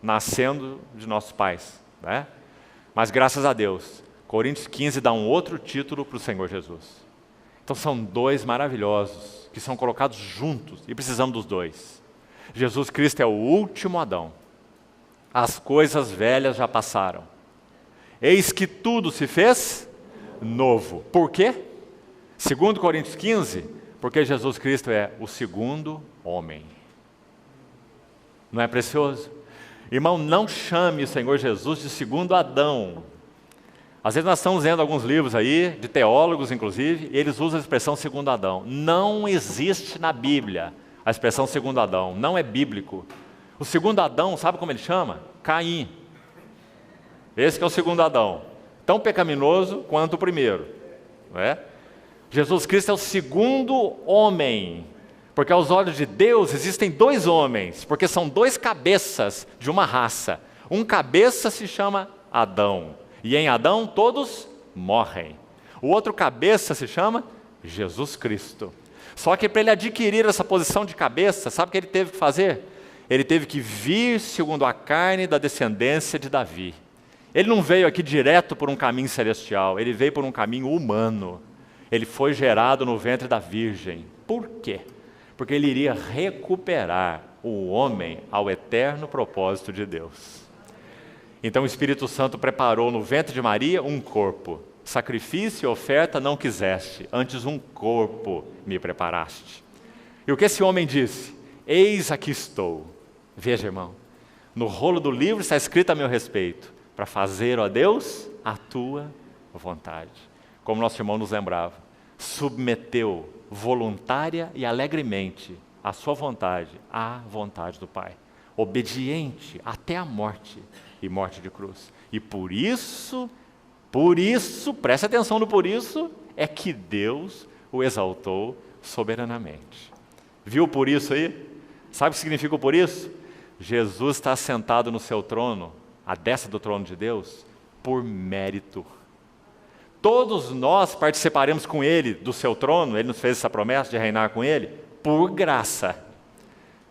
nascendo de nossos pais, né? Mas graças a Deus, Coríntios 15 dá um outro título para o Senhor Jesus. Então são dois maravilhosos, que são colocados juntos, e precisamos dos dois. Jesus Cristo é o último Adão. As coisas velhas já passaram. Eis que tudo se fez novo. Por quê? Segundo Coríntios 15, porque Jesus Cristo é o segundo homem. Não é precioso? Irmão, não chame o Senhor Jesus de segundo Adão. Às vezes nós estamos lendo alguns livros aí, de teólogos inclusive, e eles usam a expressão segundo Adão. Não existe na Bíblia a expressão segundo Adão, não é bíblico. O segundo Adão, sabe como ele chama? Caim. Esse que é o segundo Adão. Tão pecaminoso quanto o primeiro. Não é? Jesus Cristo é o segundo homem, porque aos olhos de Deus existem dois homens, porque são dois cabeças de uma raça. Um cabeça se chama Adão, e em Adão todos morrem. O outro cabeça se chama Jesus Cristo. Só que para ele adquirir essa posição de cabeça, sabe o que ele teve que fazer? Ele teve que vir segundo a carne da descendência de Davi. Ele não veio aqui direto por um caminho celestial, ele veio por um caminho humano. Ele foi gerado no ventre da Virgem. Por quê? Porque ele iria recuperar o homem ao eterno propósito de Deus. Então o Espírito Santo preparou no ventre de Maria um corpo. Sacrifício e oferta não quiseste, antes um corpo me preparaste. E o que esse homem disse? Eis aqui estou. Veja, irmão, no rolo do livro está escrito a meu respeito, para fazer, ó Deus, a tua vontade. Como nosso irmão nos lembrava, submeteu voluntária e alegremente a sua vontade à vontade do Pai. Obediente até a morte, e morte de cruz. E por isso, preste atenção no por isso, é que Deus o exaltou soberanamente. Viu por isso aí? Sabe o que significa o por isso? Jesus está sentado no seu trono, à destra do trono de Deus, por mérito. Todos nós participaremos com Ele do seu trono, Ele nos fez essa promessa de reinar com Ele, por graça.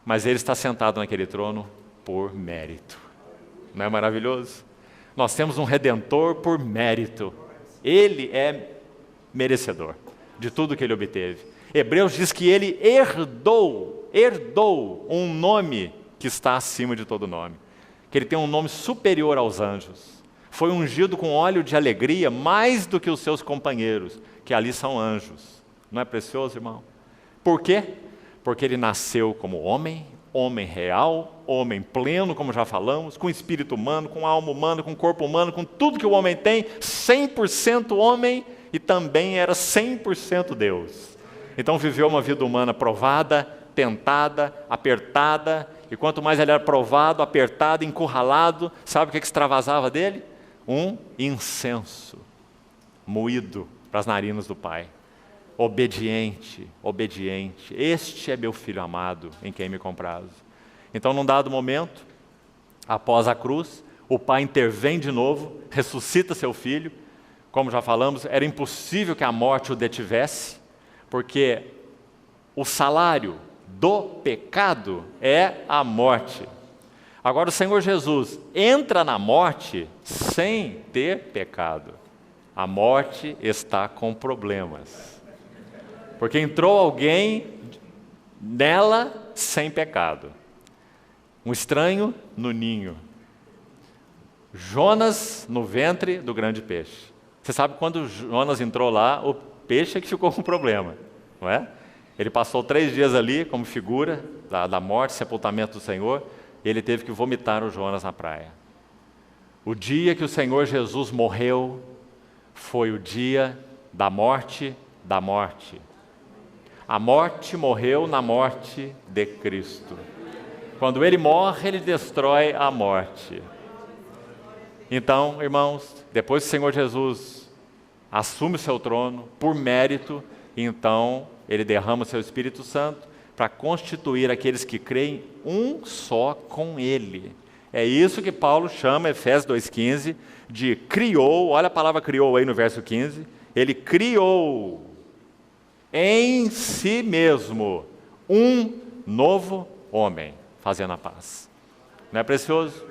Mas Ele está sentado naquele trono por mérito. Não é maravilhoso? Nós temos um Redentor por mérito. Ele é merecedor de tudo que Ele obteve. Hebreus diz que Ele herdou um nome que está acima de todo nome. Que Ele tem um nome superior aos anjos. Foi ungido com óleo de alegria mais do que os seus companheiros, que ali são anjos. Não é precioso, irmão? Por quê? Porque Ele nasceu como homem, homem real, homem pleno, como já falamos, com espírito humano, com alma humana, com corpo humano, com tudo que o homem tem, 100% homem e também era 100% Deus. Então viveu uma vida humana provada, tentada, apertada, e quanto mais ele era provado, apertado, encurralado, sabe o que extravasava dele? Um incenso moído para as narinas do Pai. Obediente, obediente. Este é meu filho amado, em quem me comprazo. Então, num dado momento, após a cruz, o Pai intervém de novo, ressuscita seu filho. Como já falamos, era impossível que a morte o detivesse, porque o salário do pecado é a morte. Agora o Senhor Jesus entra na morte sem ter pecado. A morte está com problemas. Porque entrou alguém nela sem pecado. Um estranho no ninho. Jonas no ventre do grande peixe. Você sabe quando Jonas entrou lá, o peixe é que ficou com problema, não é? Ele passou 3 dias ali como figura da morte, sepultamento do Senhor, e ele teve que vomitar o Jonas na praia. O dia que o Senhor Jesus morreu foi o dia da morte da morte. A morte morreu na morte de Cristo. Quando Ele morre, Ele destrói a morte. Então, irmãos, depois que o Senhor Jesus assume o seu trono, por mérito, então Ele derrama o seu Espírito Santo para constituir aqueles que creem um só com Ele. É isso que Paulo chama, Efésios 2,15, de criou, olha a palavra criou aí no verso 15, Ele criou em si mesmo um novo homem, fazendo a paz. Não é precioso?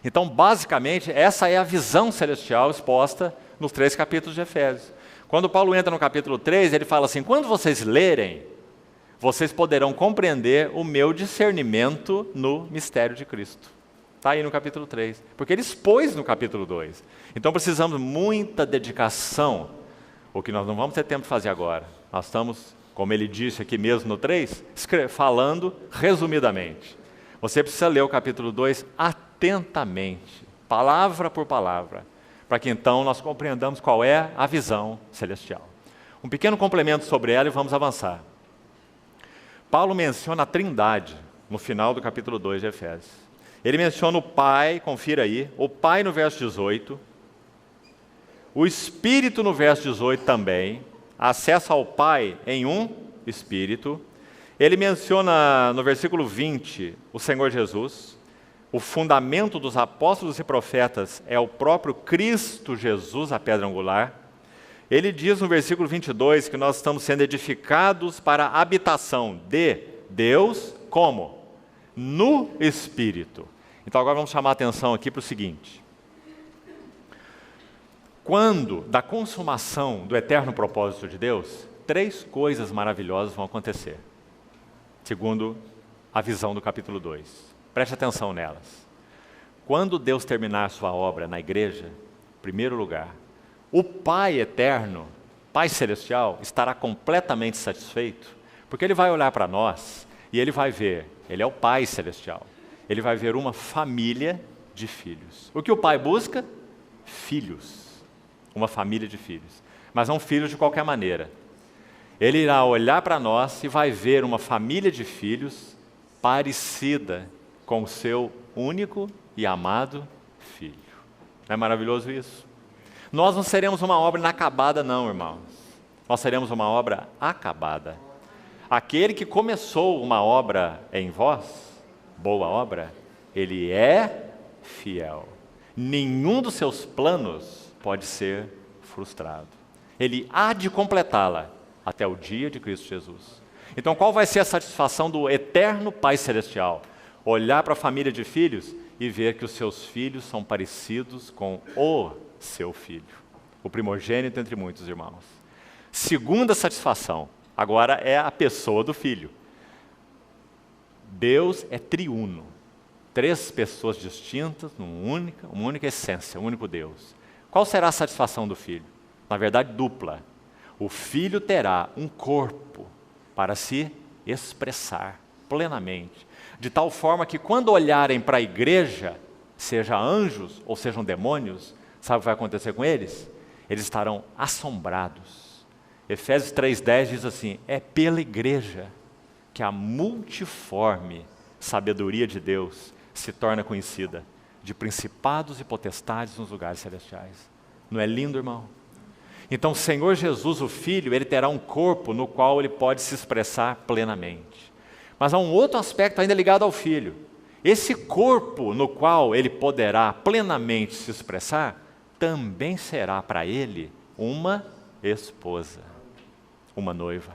Então, basicamente, essa é a visão celestial exposta nos 3 capítulos de Efésios. Quando Paulo entra no capítulo 3, ele fala assim, quando vocês lerem, vocês poderão compreender o meu discernimento no mistério de Cristo. Está aí no capítulo 3, porque ele expôs no capítulo 2. Então precisamos muita dedicação, o que nós não vamos ter tempo de fazer agora. Nós estamos, como ele disse aqui mesmo no 3, falando resumidamente. Você precisa ler o capítulo 2 atentamente, palavra por palavra, para que então nós compreendamos qual é a visão celestial. Um pequeno complemento sobre ela e vamos avançar. Paulo menciona a Trindade no final do capítulo 2 de Efésios. Ele menciona o Pai, confira aí, o Pai no verso 18, o Espírito no verso 18 também, acesso ao Pai em um Espírito. Ele menciona no versículo 20 o Senhor Jesus. O fundamento dos apóstolos e profetas é o próprio Cristo Jesus, a pedra angular. Ele diz no versículo 22 que nós estamos sendo edificados para a habitação de Deus, como? No Espírito. Então agora vamos chamar a atenção aqui para o seguinte. Quando, da consumação do eterno propósito de Deus, 3 coisas maravilhosas vão acontecer, segundo a visão do capítulo 2. Preste atenção nelas. Quando Deus terminar sua obra na igreja, em primeiro lugar, o Pai eterno, Pai celestial, estará completamente satisfeito, porque Ele vai olhar para nós e Ele vai ver, Ele é o Pai celestial, Ele vai ver uma família de filhos. O que o Pai busca? Filhos. Uma família de filhos. Mas não filhos de qualquer maneira. Ele irá olhar para nós e vai ver uma família de filhos parecida com o seu único e amado Filho. Não é maravilhoso isso? Nós não seremos uma obra inacabada não, irmãos. Nós seremos uma obra acabada. Aquele que começou uma obra em vós, boa obra, ele é fiel. Nenhum dos seus planos pode ser frustrado. Ele há de completá-la até o dia de Cristo Jesus. Então, qual vai ser a satisfação do eterno Pai Celestial? Olhar para a família de filhos e ver que os seus filhos são parecidos com o seu filho, o primogênito entre muitos irmãos. Segunda satisfação, agora é a pessoa do Filho. Deus é triuno, 3 pessoas distintas, uma única essência, um único Deus. Qual será a satisfação do Filho? Na verdade, dupla. O Filho terá um corpo para se expressar plenamente, de tal forma que quando olharem para a igreja, seja anjos ou sejam demônios, sabe o que vai acontecer com eles? Eles estarão assombrados. Efésios 3,10 diz assim, é pela igreja que a multiforme sabedoria de Deus se torna conhecida, de principados e potestades nos lugares celestiais. Não é lindo, irmão? Então, o Senhor Jesus, o Filho, Ele terá um corpo no qual Ele pode se expressar plenamente. Mas há um outro aspecto ainda ligado ao Filho. Esse corpo no qual Ele poderá plenamente se expressar, também será para Ele uma esposa, uma noiva,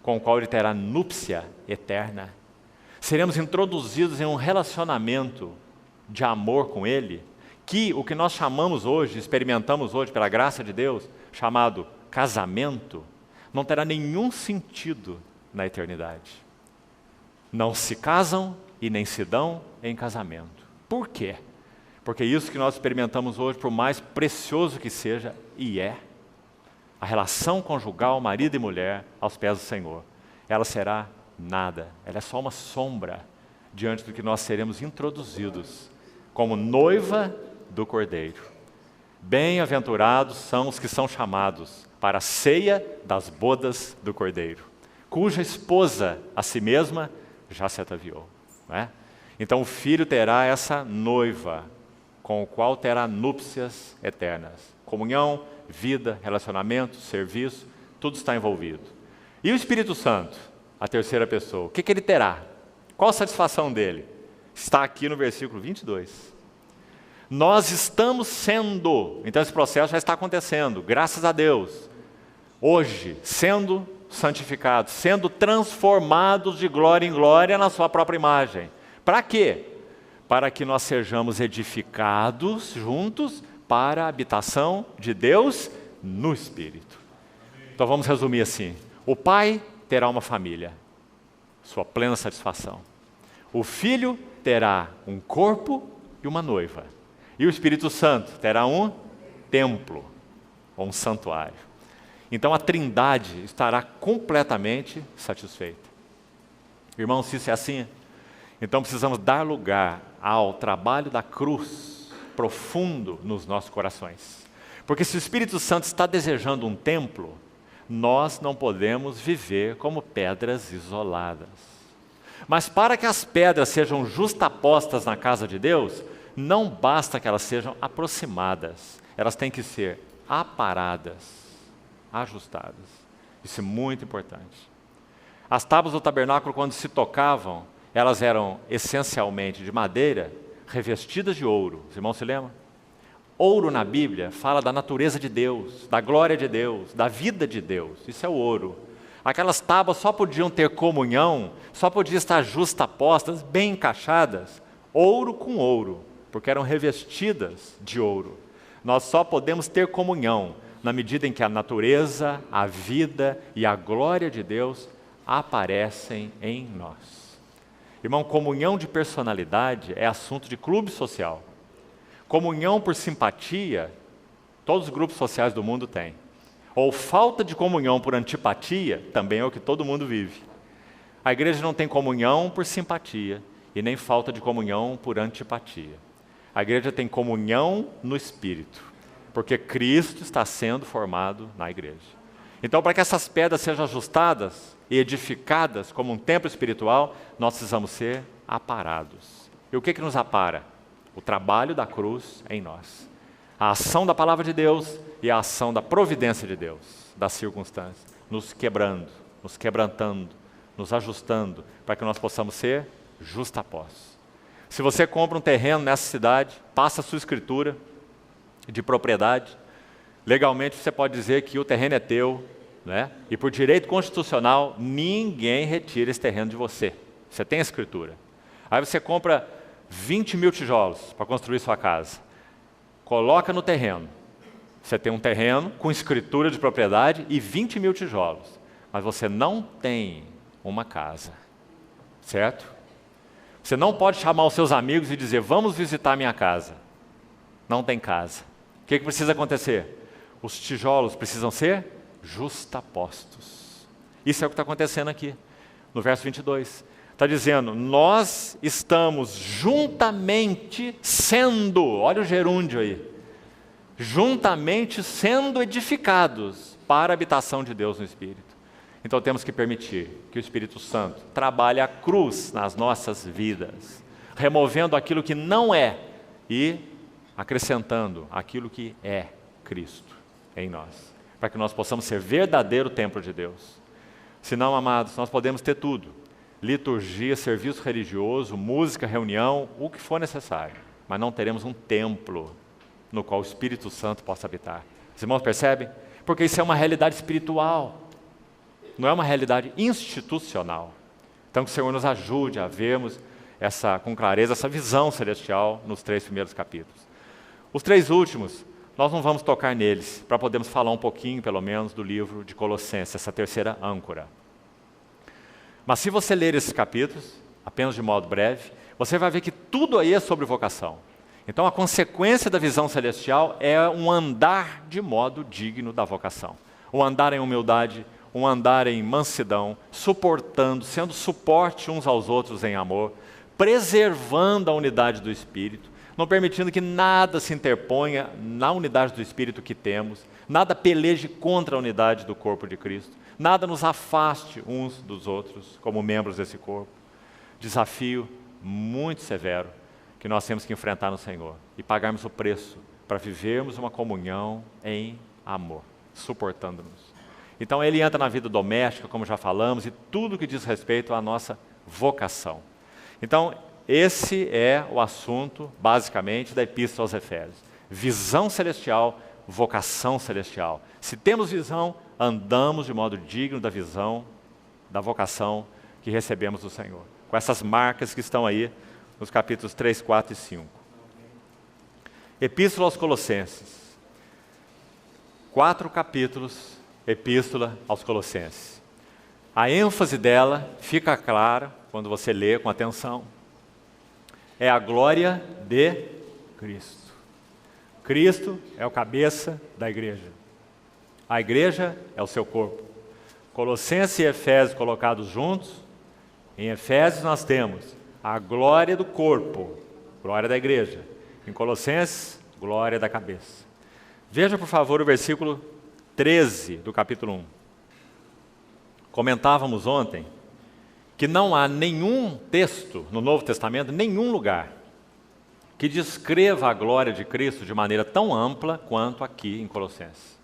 com o qual Ele terá núpcia eterna. Seremos introduzidos em um relacionamento de amor com Ele, que o que nós chamamos hoje, experimentamos hoje pela graça de Deus, chamado casamento, não terá nenhum sentido na eternidade. Não se casam e nem se dão em casamento. Por quê? Porque isso que nós experimentamos hoje, por mais precioso que seja, e é, a relação conjugal, marido e mulher, aos pés do Senhor, ela será nada, ela é só uma sombra diante do que nós seremos introduzidos como noiva do Cordeiro. Bem-aventurados são os que são chamados para a ceia das bodas do Cordeiro, cuja esposa, a si mesma, já se ataviou. Não é? Então o Filho terá essa noiva, com o qual terá núpcias eternas. Comunhão, vida, relacionamento, serviço, tudo está envolvido. E o Espírito Santo, a terceira pessoa, o que ele terá? Qual a satisfação dele? Está aqui no versículo 22. Nós estamos sendo, então esse processo já está acontecendo, graças a Deus, hoje, sendo santificados, sendo transformados de glória em glória na sua própria imagem. Para quê? Para que nós sejamos edificados juntos para a habitação de Deus no Espírito. Então vamos resumir assim: o Pai terá uma família, sua plena satisfação. O Filho terá um corpo e uma noiva. E o Espírito Santo terá um templo, ou um santuário. Então a Trindade estará completamente satisfeita. Irmãos, se isso é assim, então precisamos dar lugar ao trabalho da cruz profundo nos nossos corações. Porque se o Espírito Santo está desejando um templo, nós não podemos viver como pedras isoladas. Mas para que as pedras sejam justapostas na casa de Deus, não basta que elas sejam aproximadas, elas têm que ser aparadas, ajustadas. Isso é muito importante. As tábuas do tabernáculo, quando se tocavam, elas eram essencialmente de madeira, revestidas de ouro. Os irmãos se lembram? Ouro na Bíblia fala da natureza de Deus, da glória de Deus, da vida de Deus. Isso é o ouro. Aquelas tábuas só podiam ter comunhão, só podiam estar justapostas, bem encaixadas, ouro com ouro, porque eram revestidas de ouro. Nós só podemos ter comunhão na medida em que a natureza, a vida e a glória de Deus aparecem em nós. Irmão, comunhão de personalidade é assunto de clube social. Comunhão por simpatia, todos os grupos sociais do mundo têm. Ou falta de comunhão por antipatia, também é o que todo mundo vive. A igreja não tem comunhão por simpatia e nem falta de comunhão por antipatia. A igreja tem comunhão no Espírito, porque Cristo está sendo formado na igreja. Então, para que essas pedras sejam ajustadas e edificadas como um templo espiritual, nós precisamos ser aparados. E o que nos apara? O trabalho da cruz em nós. A ação da palavra de Deus e a ação da providência de Deus, das circunstâncias, nos quebrando, nos quebrantando, nos ajustando, para que nós possamos ser justapostos. Se você compra um terreno nessa cidade, passa a sua escritura de propriedade, legalmente você pode dizer que o terreno é teu, né? E por direito constitucional, ninguém retira esse terreno de você. Você tem a escritura. Aí você compra 20 mil tijolos para construir sua casa. Coloca no terreno. Você tem um terreno com escritura de propriedade e 20 mil tijolos. Mas você não tem uma casa. Certo? Você não pode chamar os seus amigos e dizer, vamos visitar minha casa. Não tem casa. O que precisa acontecer? Os tijolos precisam ser justapostos. Isso é o que está acontecendo aqui, no verso 22. Está dizendo, nós estamos juntamente sendo, olha o gerúndio aí, juntamente sendo edificados para a habitação de Deus no Espírito. Então temos que permitir que o Espírito Santo trabalhe a cruz nas nossas vidas, removendo aquilo que não é e acrescentando aquilo que é Cristo em nós, para que nós possamos ser verdadeiro templo de Deus. Senão, amados, nós podemos ter tudo, liturgia, serviço religioso, música, reunião, o que for necessário, mas não teremos um templo no qual o Espírito Santo possa habitar. Os irmãos percebem? Porque isso é uma realidade espiritual, não é uma realidade institucional. Então que o Senhor nos ajude a vermos com clareza essa visão celestial nos 3 primeiros capítulos. Os 3 últimos, nós não vamos tocar neles, para podermos falar um pouquinho, pelo menos, do livro de Colossenses, essa terceira âncora. Mas se você ler esses capítulos, apenas de modo breve, você vai ver que tudo aí é sobre vocação. Então a consequência da visão celestial é um andar de modo digno da vocação. Um andar em humildade, um andar em mansidão, suportando, sendo suporte uns aos outros em amor, preservando a unidade do Espírito, não permitindo que nada se interponha na unidade do Espírito que temos, nada peleje contra a unidade do corpo de Cristo, nada nos afaste uns dos outros como membros desse corpo. Desafio muito severo que nós temos que enfrentar no Senhor e pagarmos o preço para vivermos uma comunhão em amor, suportando-nos. Então ele entra na vida doméstica, como já falamos, e tudo que diz respeito à nossa vocação. Então, esse é o assunto, basicamente, da Epístola aos Efésios. Visão celestial, vocação celestial. Se temos visão, andamos de modo digno da visão, da vocação que recebemos do Senhor. Com essas marcas que estão aí nos capítulos 3, 4 e 5. Epístola aos Colossenses. 4 capítulos, Epístola aos Colossenses. A ênfase dela fica clara quando você lê com atenção. É a glória de Cristo. Cristo é o cabeça da igreja. A igreja é o seu corpo. Colossenses e Efésios colocados juntos. Em Efésios nós temos a glória do corpo, glória da igreja. Em Colossenses, glória da cabeça. Veja, por favor, o versículo 13 do capítulo 1. Comentávamos ontem que não há nenhum texto no Novo Testamento, nenhum lugar, que descreva a glória de Cristo de maneira tão ampla quanto aqui em Colossenses.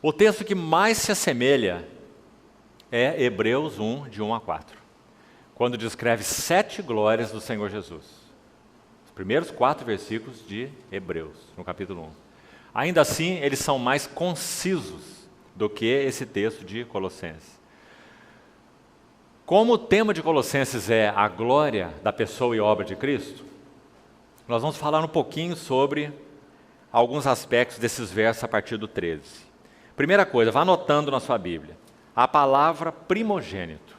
O texto que mais se assemelha é Hebreus 1, de 1 a 4, quando descreve 7 glórias do Senhor Jesus. Os primeiros 4 versículos de Hebreus, no capítulo 1. Ainda assim, eles são mais concisos do que esse texto de Colossenses. Como o tema de Colossenses é a glória da pessoa e obra de Cristo, nós vamos falar um pouquinho sobre alguns aspectos desses versos a partir do 13. Primeira coisa, vá anotando na sua Bíblia, a palavra primogênito.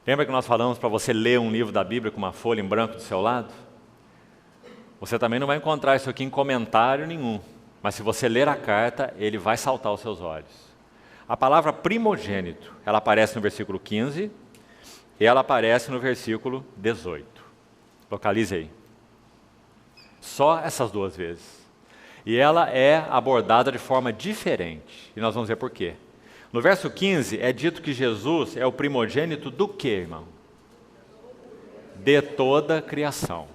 Lembra que nós falamos para você ler um livro da Bíblia com uma folha em branco do seu lado? Você também não vai encontrar isso aqui em comentário nenhum, mas se você ler a carta, ele vai saltar aos seus olhos. A palavra primogênito, ela aparece no versículo 15 e ela aparece no versículo 18. Localize aí. Só essas 2 vezes. E ela é abordada de forma diferente, e nós vamos ver por quê. No verso 15 é dito que Jesus é o primogênito do quê, irmão? De toda a criação.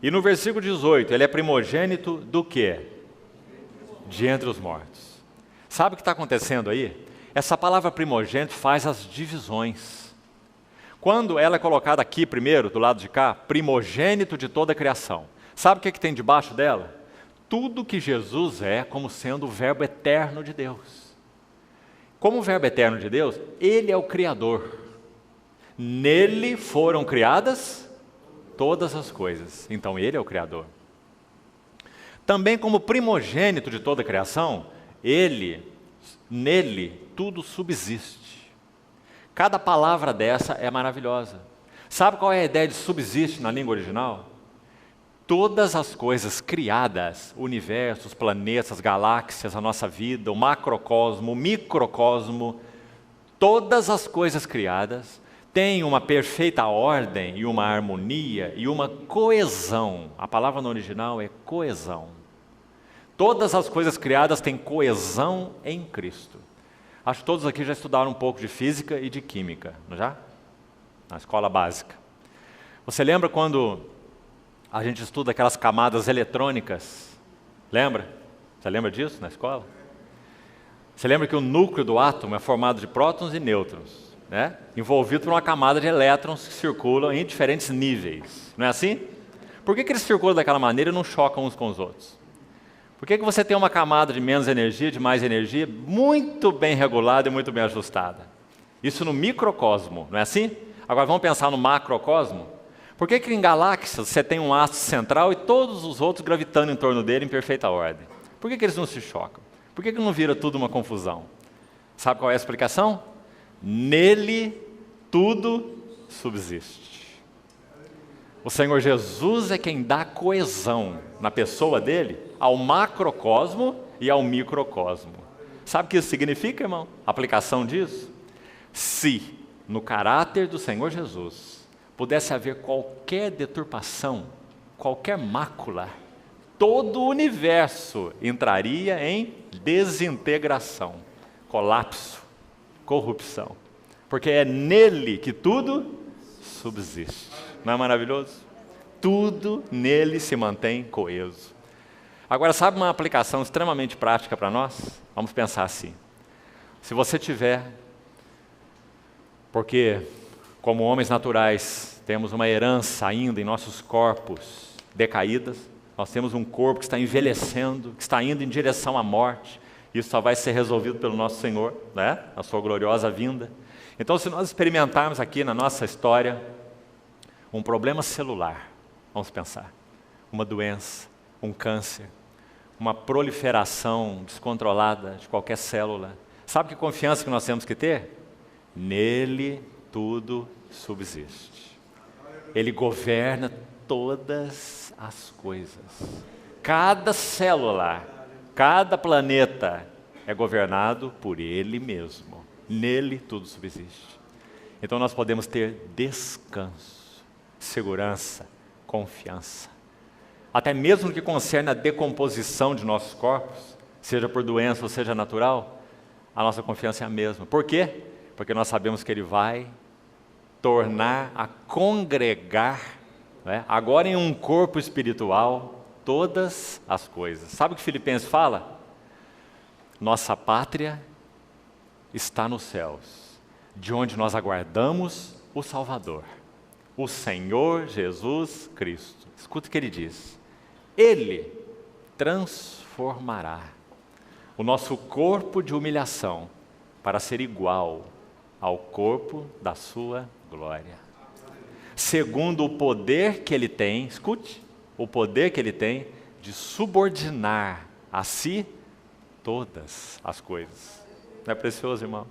E no versículo 18, ele é primogênito do quê? De entre os mortos. Sabe o que está acontecendo aí? Essa palavra primogênito faz as divisões. Quando ela é colocada aqui primeiro, do lado de cá, primogênito de toda a criação. Sabe o que tem debaixo dela? Tudo que Jesus é como sendo o verbo eterno de Deus. Como o verbo eterno de Deus, ele é o Criador. Nele foram criadas todas as coisas. Então ele é o Criador. Também como primogênito de toda a criação, nele tudo subsiste. Cada palavra dessa é maravilhosa. Sabe qual é a ideia de subsiste na língua original? Todas as coisas criadas, o universo, os planetas, as galáxias, a nossa vida, o macrocosmo, o microcosmo, todas as coisas criadas têm uma perfeita ordem e uma harmonia e uma coesão. A palavra no original é coesão. Todas as coisas criadas têm coesão em Cristo. Acho que todos aqui já estudaram um pouco de física e de química, não já? Na escola básica. Você lembra quando a gente estuda aquelas camadas eletrônicas? Lembra? Você lembra disso na escola? Você lembra que o núcleo do átomo é formado de prótons e nêutrons, né? Envolvido por uma camada de elétrons que circulam em diferentes níveis. Não é assim? Por que eles circulam daquela maneira e não chocam uns com os outros? Por que você tem uma camada de menos energia, de mais energia, muito bem regulada e muito bem ajustada? Isso no microcosmo, não é assim? Agora vamos pensar no macrocosmo. Por que em galáxias você tem um astro central e todos os outros gravitando em torno dele em perfeita ordem? Por que eles não se chocam? Por que não vira tudo uma confusão? Sabe qual é a explicação? Nele tudo subsiste. O Senhor Jesus é quem dá coesão na pessoa dele ao macrocosmo e ao microcosmo. Sabe o que isso significa, irmão? A aplicação disso? Se no caráter do Senhor Jesus pudesse haver qualquer deturpação, qualquer mácula, todo o universo entraria em desintegração, colapso, corrupção. Porque é nele que tudo subsiste. Não é maravilhoso? Tudo nele se mantém coeso. Agora, sabe uma aplicação extremamente prática para nós? Vamos pensar assim. Se você tiver, porque como homens naturais temos uma herança ainda em nossos corpos decaídas, nós temos um corpo que está envelhecendo, que está indo em direção à morte. Isso só vai ser resolvido pelo nosso Senhor, né? A sua gloriosa vinda. Então, se nós experimentarmos aqui na nossa história um problema celular, vamos pensar, uma doença, um câncer, uma proliferação descontrolada de qualquer célula, sabe que confiança que nós temos que ter? Nele tudo subsiste. Ele governa todas as coisas. Cada célula, cada planeta é governado por Ele mesmo. Nele tudo subsiste. Então nós podemos ter descanso, segurança, confiança. Até mesmo no que concerne a decomposição de nossos corpos, seja por doença ou seja natural, a nossa confiança é a mesma. Por quê? Porque nós sabemos que Ele vai tornar a congregar, né, agora em um corpo espiritual, todas as coisas. Sabe o que Filipenses fala? Nossa pátria está nos céus, de onde nós aguardamos o Salvador, o Senhor Jesus Cristo. Escuta o que ele diz. Ele transformará o nosso corpo de humilhação para ser igual ao corpo da sua glória. Segundo o poder que ele tem, escute, o poder que ele tem de subordinar a si todas as coisas. Não é precioso, irmão?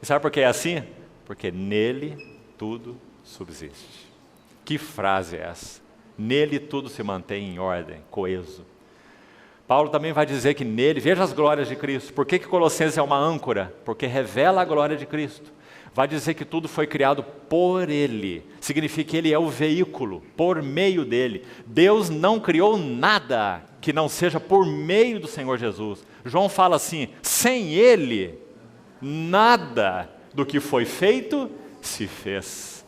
E sabe por que é assim? Porque nele tudo subsiste. Que frase é essa? Nele tudo se mantém em ordem, coeso. Paulo também vai dizer que nele, veja as glórias de Cristo. Por que Colossenses é uma âncora? Porque revela a glória de Cristo. Vai dizer que tudo foi criado por Ele. Significa que Ele é o veículo, por meio dEle. Deus não criou nada que não seja por meio do Senhor Jesus. João fala assim, sem Ele, nada do que foi feito se fez.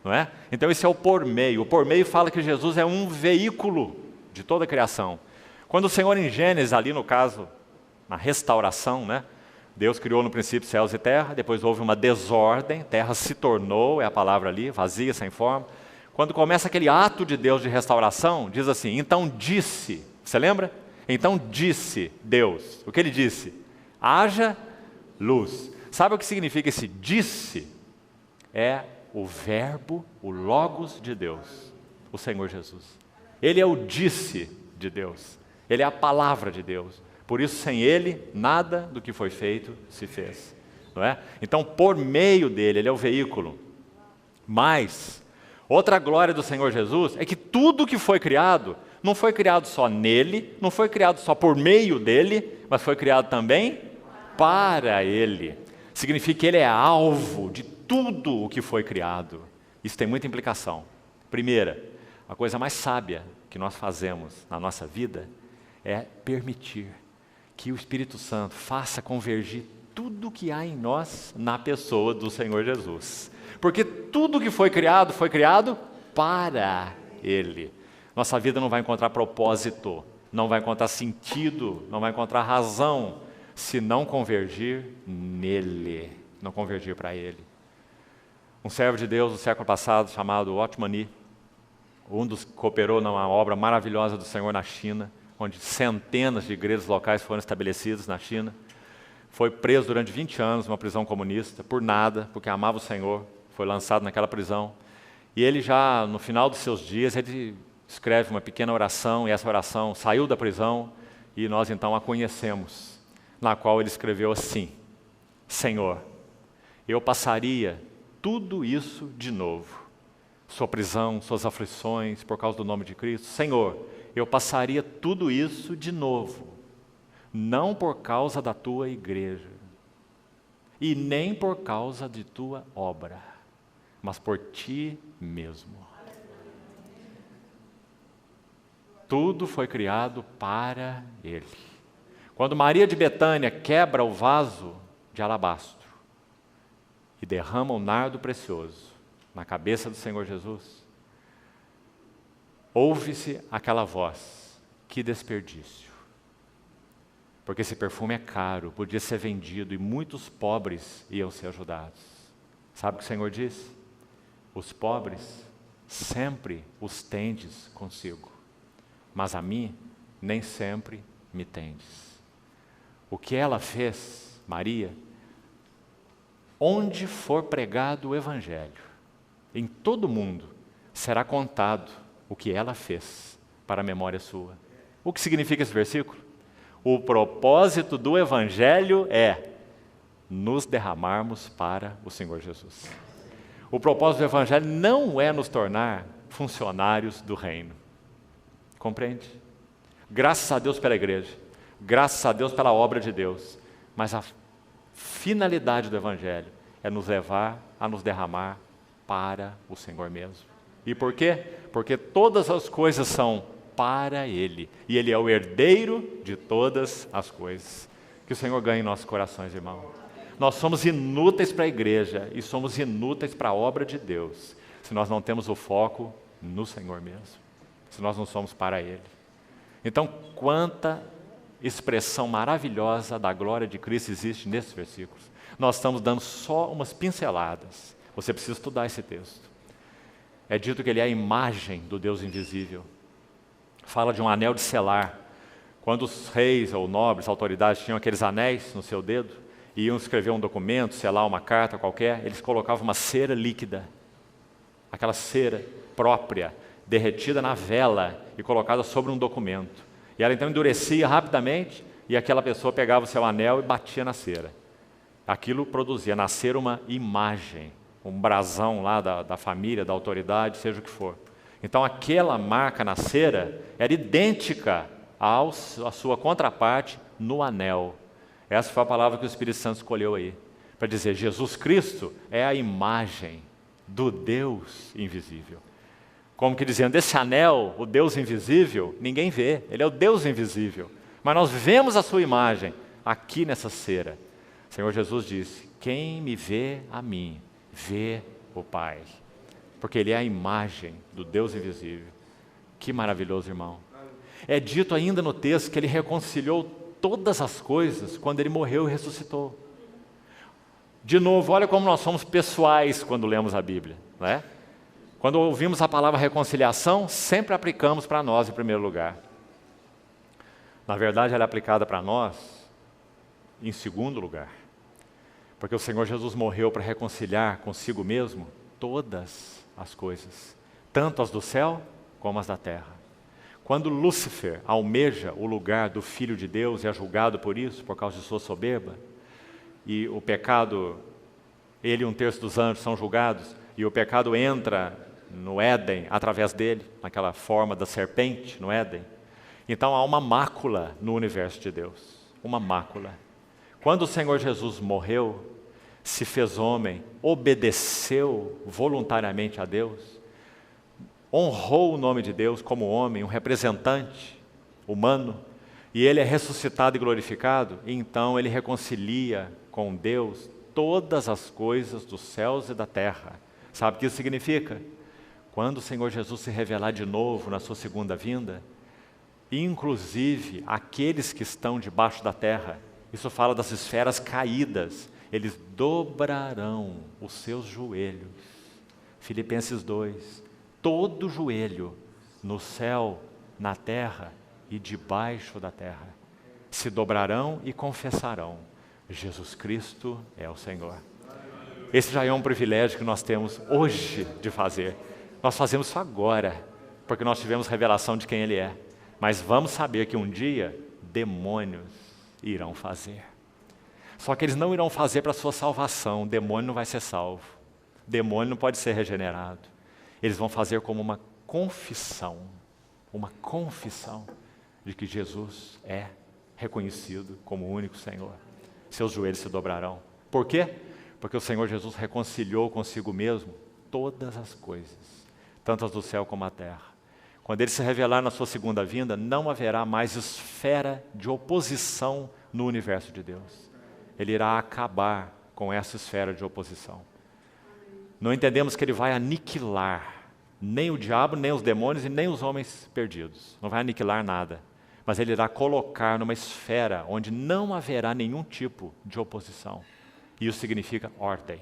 Não é? Então esse é o por meio. O por meio fala que Jesus é um veículo de toda a criação. Quando o Senhor em Gênesis, ali no caso, na restauração, né? Deus criou no princípio céus e terra, depois houve uma desordem, terra se tornou, é a palavra ali, vazia, sem forma. Quando começa aquele ato de Deus de restauração, diz assim, então disse, você lembra? Então disse Deus, o que ele disse? Haja luz. Sabe o que significa esse disse? É o verbo, o logos de Deus, o Senhor Jesus. Ele é o disse de Deus, ele é a palavra de Deus. Por isso, sem Ele, nada do que foi feito se fez. Não é? Então, por meio dele, Ele é o veículo. Mas, outra glória do Senhor Jesus é que tudo que foi criado, não foi criado só nele, não foi criado só por meio dele, mas foi criado também para Ele. Significa que Ele é alvo de tudo o que foi criado. Isso tem muita implicação. Primeira, a coisa mais sábia que nós fazemos na nossa vida é permitir que o Espírito Santo faça convergir tudo que há em nós na pessoa do Senhor Jesus. Porque tudo que foi criado para Ele. Nossa vida não vai encontrar propósito, não vai encontrar sentido, não vai encontrar razão, se não convergir nele, não convergir para Ele. Um servo de Deus do século passado, chamado Otmani, um dos que cooperou numa obra maravilhosa do Senhor na China, onde centenas de igrejas locais foram estabelecidas na China. Foi preso durante 20 anos numa prisão comunista, por nada, porque amava o Senhor, foi lançado naquela prisão. E ele já, no final dos seus dias, ele escreve uma pequena oração, e essa oração saiu da prisão, e nós então a conhecemos, na qual ele escreveu assim, Senhor, eu passaria tudo isso de novo, sua prisão, suas aflições, por causa do nome de Cristo, Senhor, eu passaria tudo isso de novo, não por causa da tua igreja, e nem por causa de tua obra, mas por ti mesmo. Tudo foi criado para Ele. Quando Maria de Betânia quebra o vaso de alabastro e derrama o nardo precioso na cabeça do Senhor Jesus, ouve-se aquela voz, que desperdício. Porque esse perfume é caro, podia ser vendido e muitos pobres iam ser ajudados. Sabe o que o Senhor diz? Os pobres sempre os tendes consigo, mas a mim nem sempre me tendes. O que ela fez, Maria, onde for pregado o Evangelho, em todo o mundo será contado o que ela fez para a memória sua. O que significa esse versículo? O propósito do Evangelho é nos derramarmos para o Senhor Jesus. O propósito do Evangelho não é nos tornar funcionários do reino. Compreende? Graças a Deus pela igreja, graças a Deus pela obra de Deus, mas a finalidade do Evangelho é nos levar a nos derramar para o Senhor mesmo. E por quê? Porque todas as coisas são para Ele, e Ele é o herdeiro de todas as coisas. Que o Senhor ganhe em nossos corações, irmão. Nós somos inúteis para a igreja, e somos inúteis para a obra de Deus, se nós não temos o foco no Senhor mesmo, se nós não somos para Ele. Então, quanta expressão maravilhosa da glória de Cristo existe nesses versículos. Nós estamos dando só umas pinceladas. Você precisa estudar esse texto. É dito que ele é a imagem do Deus invisível. Fala de um anel de selar. Quando os reis ou nobres, autoridades, tinham aqueles anéis no seu dedo, e iam escrever um documento, selar uma carta qualquer, eles colocavam uma cera líquida. Aquela cera própria, derretida na vela e colocada sobre um documento. E ela então endurecia rapidamente e aquela pessoa pegava o seu anel e batia na cera. Aquilo produzia na cera uma imagem, um brasão lá da família, da autoridade, seja o que for. Então aquela marca na cera era idêntica à sua contraparte no anel. Essa foi a palavra que o Espírito Santo escolheu aí, para dizer, Jesus Cristo é a imagem do Deus invisível. Como que dizendo, esse anel, o Deus invisível, ninguém vê, ele é o Deus invisível. Mas nós vemos a sua imagem aqui nessa cera. O Senhor Jesus disse, quem me vê a mim, vê o Pai. Porque ele é a imagem do Deus invisível. Que maravilhoso, irmão. É dito ainda no texto que ele reconciliou todas as coisas quando ele morreu e ressuscitou. De novo, olha como nós somos pessoais quando lemos a Bíblia, não é? Quando ouvimos a palavra reconciliação, sempre aplicamos para nós em primeiro lugar. Na verdade, ela é aplicada para nós em segundo lugar. Porque o Senhor Jesus morreu para reconciliar consigo mesmo todas as coisas, tanto as do céu como as da terra. Quando Lúcifer almeja o lugar do Filho de Deus e é julgado por isso, por causa de sua soberba, e o pecado, ele e 1/3 dos anjos são julgados, e o pecado entra no Éden através dele, naquela forma da serpente no Éden. Então há uma mácula no universo de Deus, uma mácula. Quando o Senhor Jesus morreu, se fez homem, obedeceu voluntariamente a Deus, honrou o nome de Deus como homem, um representante humano, e ele é ressuscitado e glorificado, e então ele reconcilia com Deus todas as coisas dos céus e da terra. Sabe o que isso significa? Quando o Senhor Jesus se revelar de novo na sua segunda vinda, inclusive aqueles que estão debaixo da terra, isso fala das esferas caídas, eles dobrarão os seus joelhos. Filipenses 2, todo joelho no céu, na terra e debaixo da terra, se dobrarão e confessarão, Jesus Cristo é o Senhor. Esse já é um privilégio que nós temos hoje de fazer. Nós fazemos isso agora, porque nós tivemos revelação de quem Ele é. Mas vamos saber que um dia, demônios irão fazer. Só que eles não irão fazer para a sua salvação. O demônio não vai ser salvo. O demônio não pode ser regenerado. Eles vão fazer como uma confissão de que Jesus é reconhecido como o único Senhor. Seus joelhos se dobrarão. Por quê? Porque o Senhor Jesus reconciliou consigo mesmo todas as coisas, tanto as do céu como a terra. Quando Ele se revelar na sua segunda vinda, não haverá mais esfera de oposição no universo de Deus. Ele irá acabar com essa esfera de oposição. Não entendemos que Ele vai aniquilar nem o diabo, nem os demônios e nem os homens perdidos. Não vai aniquilar nada. Mas Ele irá colocar numa esfera onde não haverá nenhum tipo de oposição. E isso significa ordem.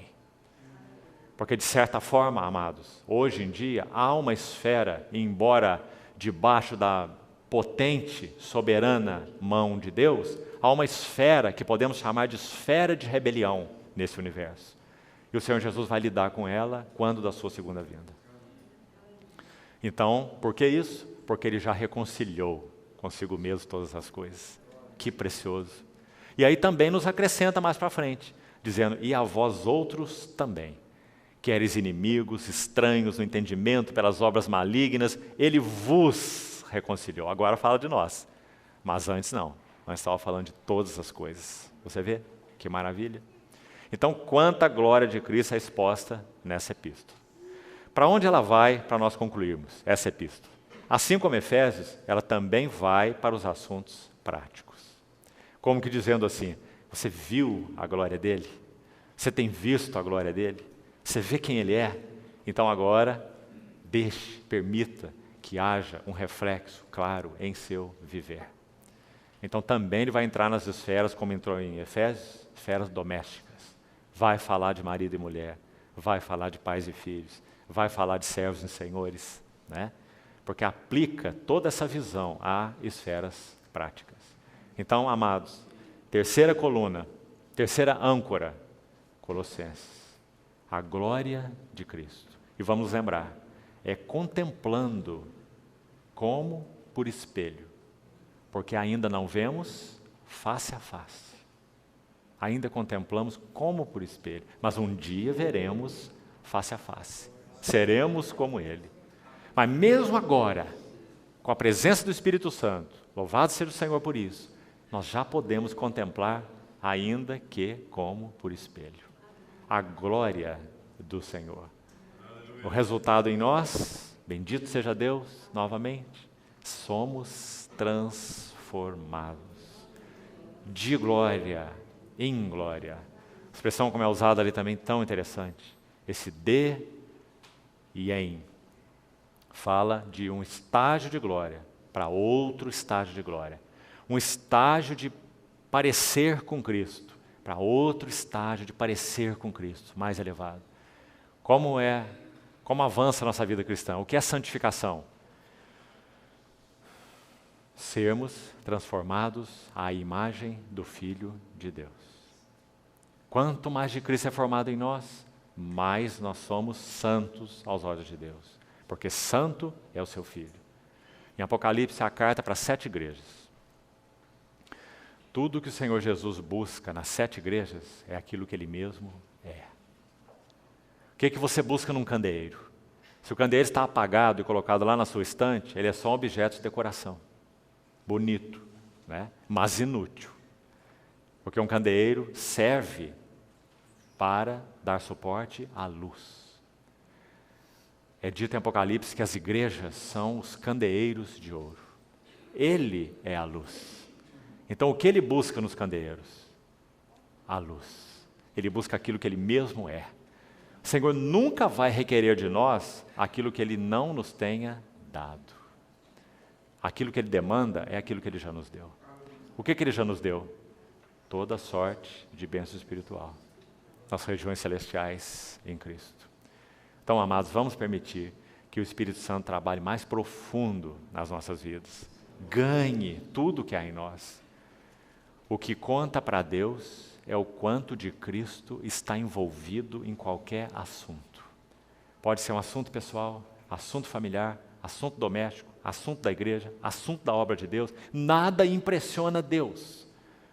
Porque, de certa forma, amados, hoje em dia há uma esfera, embora debaixo da potente, soberana mão de Deus, há uma esfera que podemos chamar de esfera de rebelião nesse universo. E o Senhor Jesus vai lidar com ela quando da sua segunda vinda. Então, por que isso? Porque Ele já reconciliou consigo mesmo todas as coisas. Que precioso. E aí também nos acrescenta mais para frente, dizendo, e a vós outros também, queres inimigos, estranhos no entendimento, pelas obras malignas, Ele vos reconciliou. Agora fala de nós, mas antes não. Nós estávamos falando de todas as coisas. Você vê? Que maravilha. Então, quanta glória de Cristo é exposta nessa epístola. Para onde ela vai para nós concluirmos essa epístola? Assim como Efésios, ela também vai para os assuntos práticos. Como que dizendo assim, você viu a glória dele? Você tem visto a glória dele? Você vê quem Ele é? Então agora, permita que haja um reflexo claro em seu viver. Então também ele vai entrar nas esferas, como entrou em Efésios, esferas domésticas. Vai falar de marido e mulher, vai falar de pais e filhos, vai falar de servos e senhores, né? Porque aplica toda essa visão a esferas práticas. Então, amados, terceira coluna, terceira âncora, Colossenses, a glória de Cristo. E vamos lembrar, é contemplando como por espelho, porque ainda não vemos face a face. Ainda contemplamos como por espelho, mas um dia veremos face a face. Seremos como Ele. Mas mesmo agora, com a presença do Espírito Santo, louvado seja o Senhor por isso, nós já podemos contemplar, ainda que como por espelho, a glória do Senhor. O resultado em nós, bendito seja Deus, novamente, somos transformados de glória em glória. A expressão como é usada ali também tão interessante. Esse de e em fala de um estágio de glória para outro estágio de glória. Um estágio de parecer com Cristo para outro estágio de parecer com Cristo, mais elevado. Como avança a nossa vida cristã? O que é santificação? Sermos transformados à imagem do Filho de Deus. Quanto mais de Cristo é formado em nós, mais nós somos santos aos olhos de Deus. Porque santo é o seu Filho. Em Apocalipse, a carta para 7 igrejas. Tudo que o Senhor Jesus busca nas 7 igrejas é aquilo que Ele mesmo é. O que você busca num candeeiro? Se o candeeiro está apagado e colocado lá na sua estante, ele é só um objeto de decoração. Bonito, né? Mas inútil. Porque um candeeiro serve para dar suporte à luz. É dito em Apocalipse que as igrejas são os candeeiros de ouro. Ele é a luz. Então o que ele busca nos candeeiros? A luz. Ele busca aquilo que ele mesmo é. O Senhor nunca vai requerer de nós aquilo que Ele não nos tenha dado. Aquilo que Ele demanda é aquilo que Ele já nos deu. O que Ele já nos deu? Toda sorte de bênção espiritual nas regiões celestiais em Cristo. Então, amados, vamos permitir que o Espírito Santo trabalhe mais profundo nas nossas vidas. Ganhe tudo que há em nós. O que conta para Deus é o quanto de Cristo está envolvido em qualquer assunto. Pode ser um assunto pessoal, assunto familiar, assunto doméstico, assunto da igreja, assunto da obra de Deus. Nada impressiona Deus.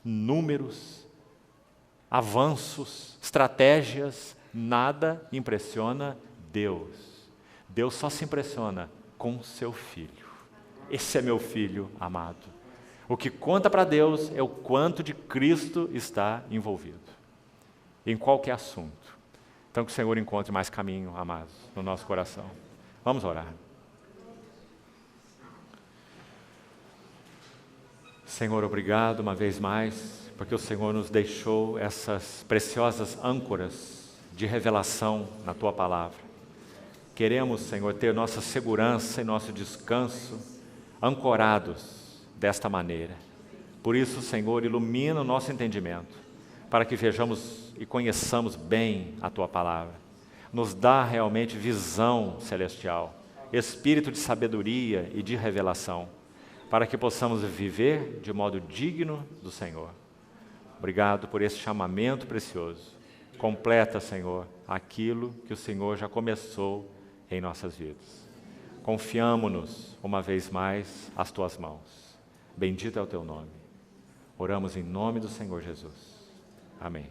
Números, avanços, estratégias, nada impressiona Deus. Deus só se impressiona com seu Filho. Esse é meu Filho amado. O que conta para Deus é o quanto de Cristo está envolvido, em qualquer assunto. Então que o Senhor encontre mais caminho, amados, no nosso coração. Vamos orar. Senhor, obrigado uma vez mais, porque o Senhor nos deixou essas preciosas âncoras de revelação na Tua Palavra. Queremos, Senhor, ter nossa segurança e nosso descanso ancorados desta maneira. Por isso, Senhor, ilumina o nosso entendimento, para que vejamos e conheçamos bem a Tua Palavra. Nos dá realmente visão celestial, espírito de sabedoria e de revelação, para que possamos viver de modo digno do Senhor. Obrigado por esse chamamento precioso. Completa, Senhor, aquilo que o Senhor já começou em nossas vidas. Confiamo-nos, uma vez mais, às Tuas mãos. Bendito é o Teu nome. Oramos em nome do Senhor Jesus. Amém.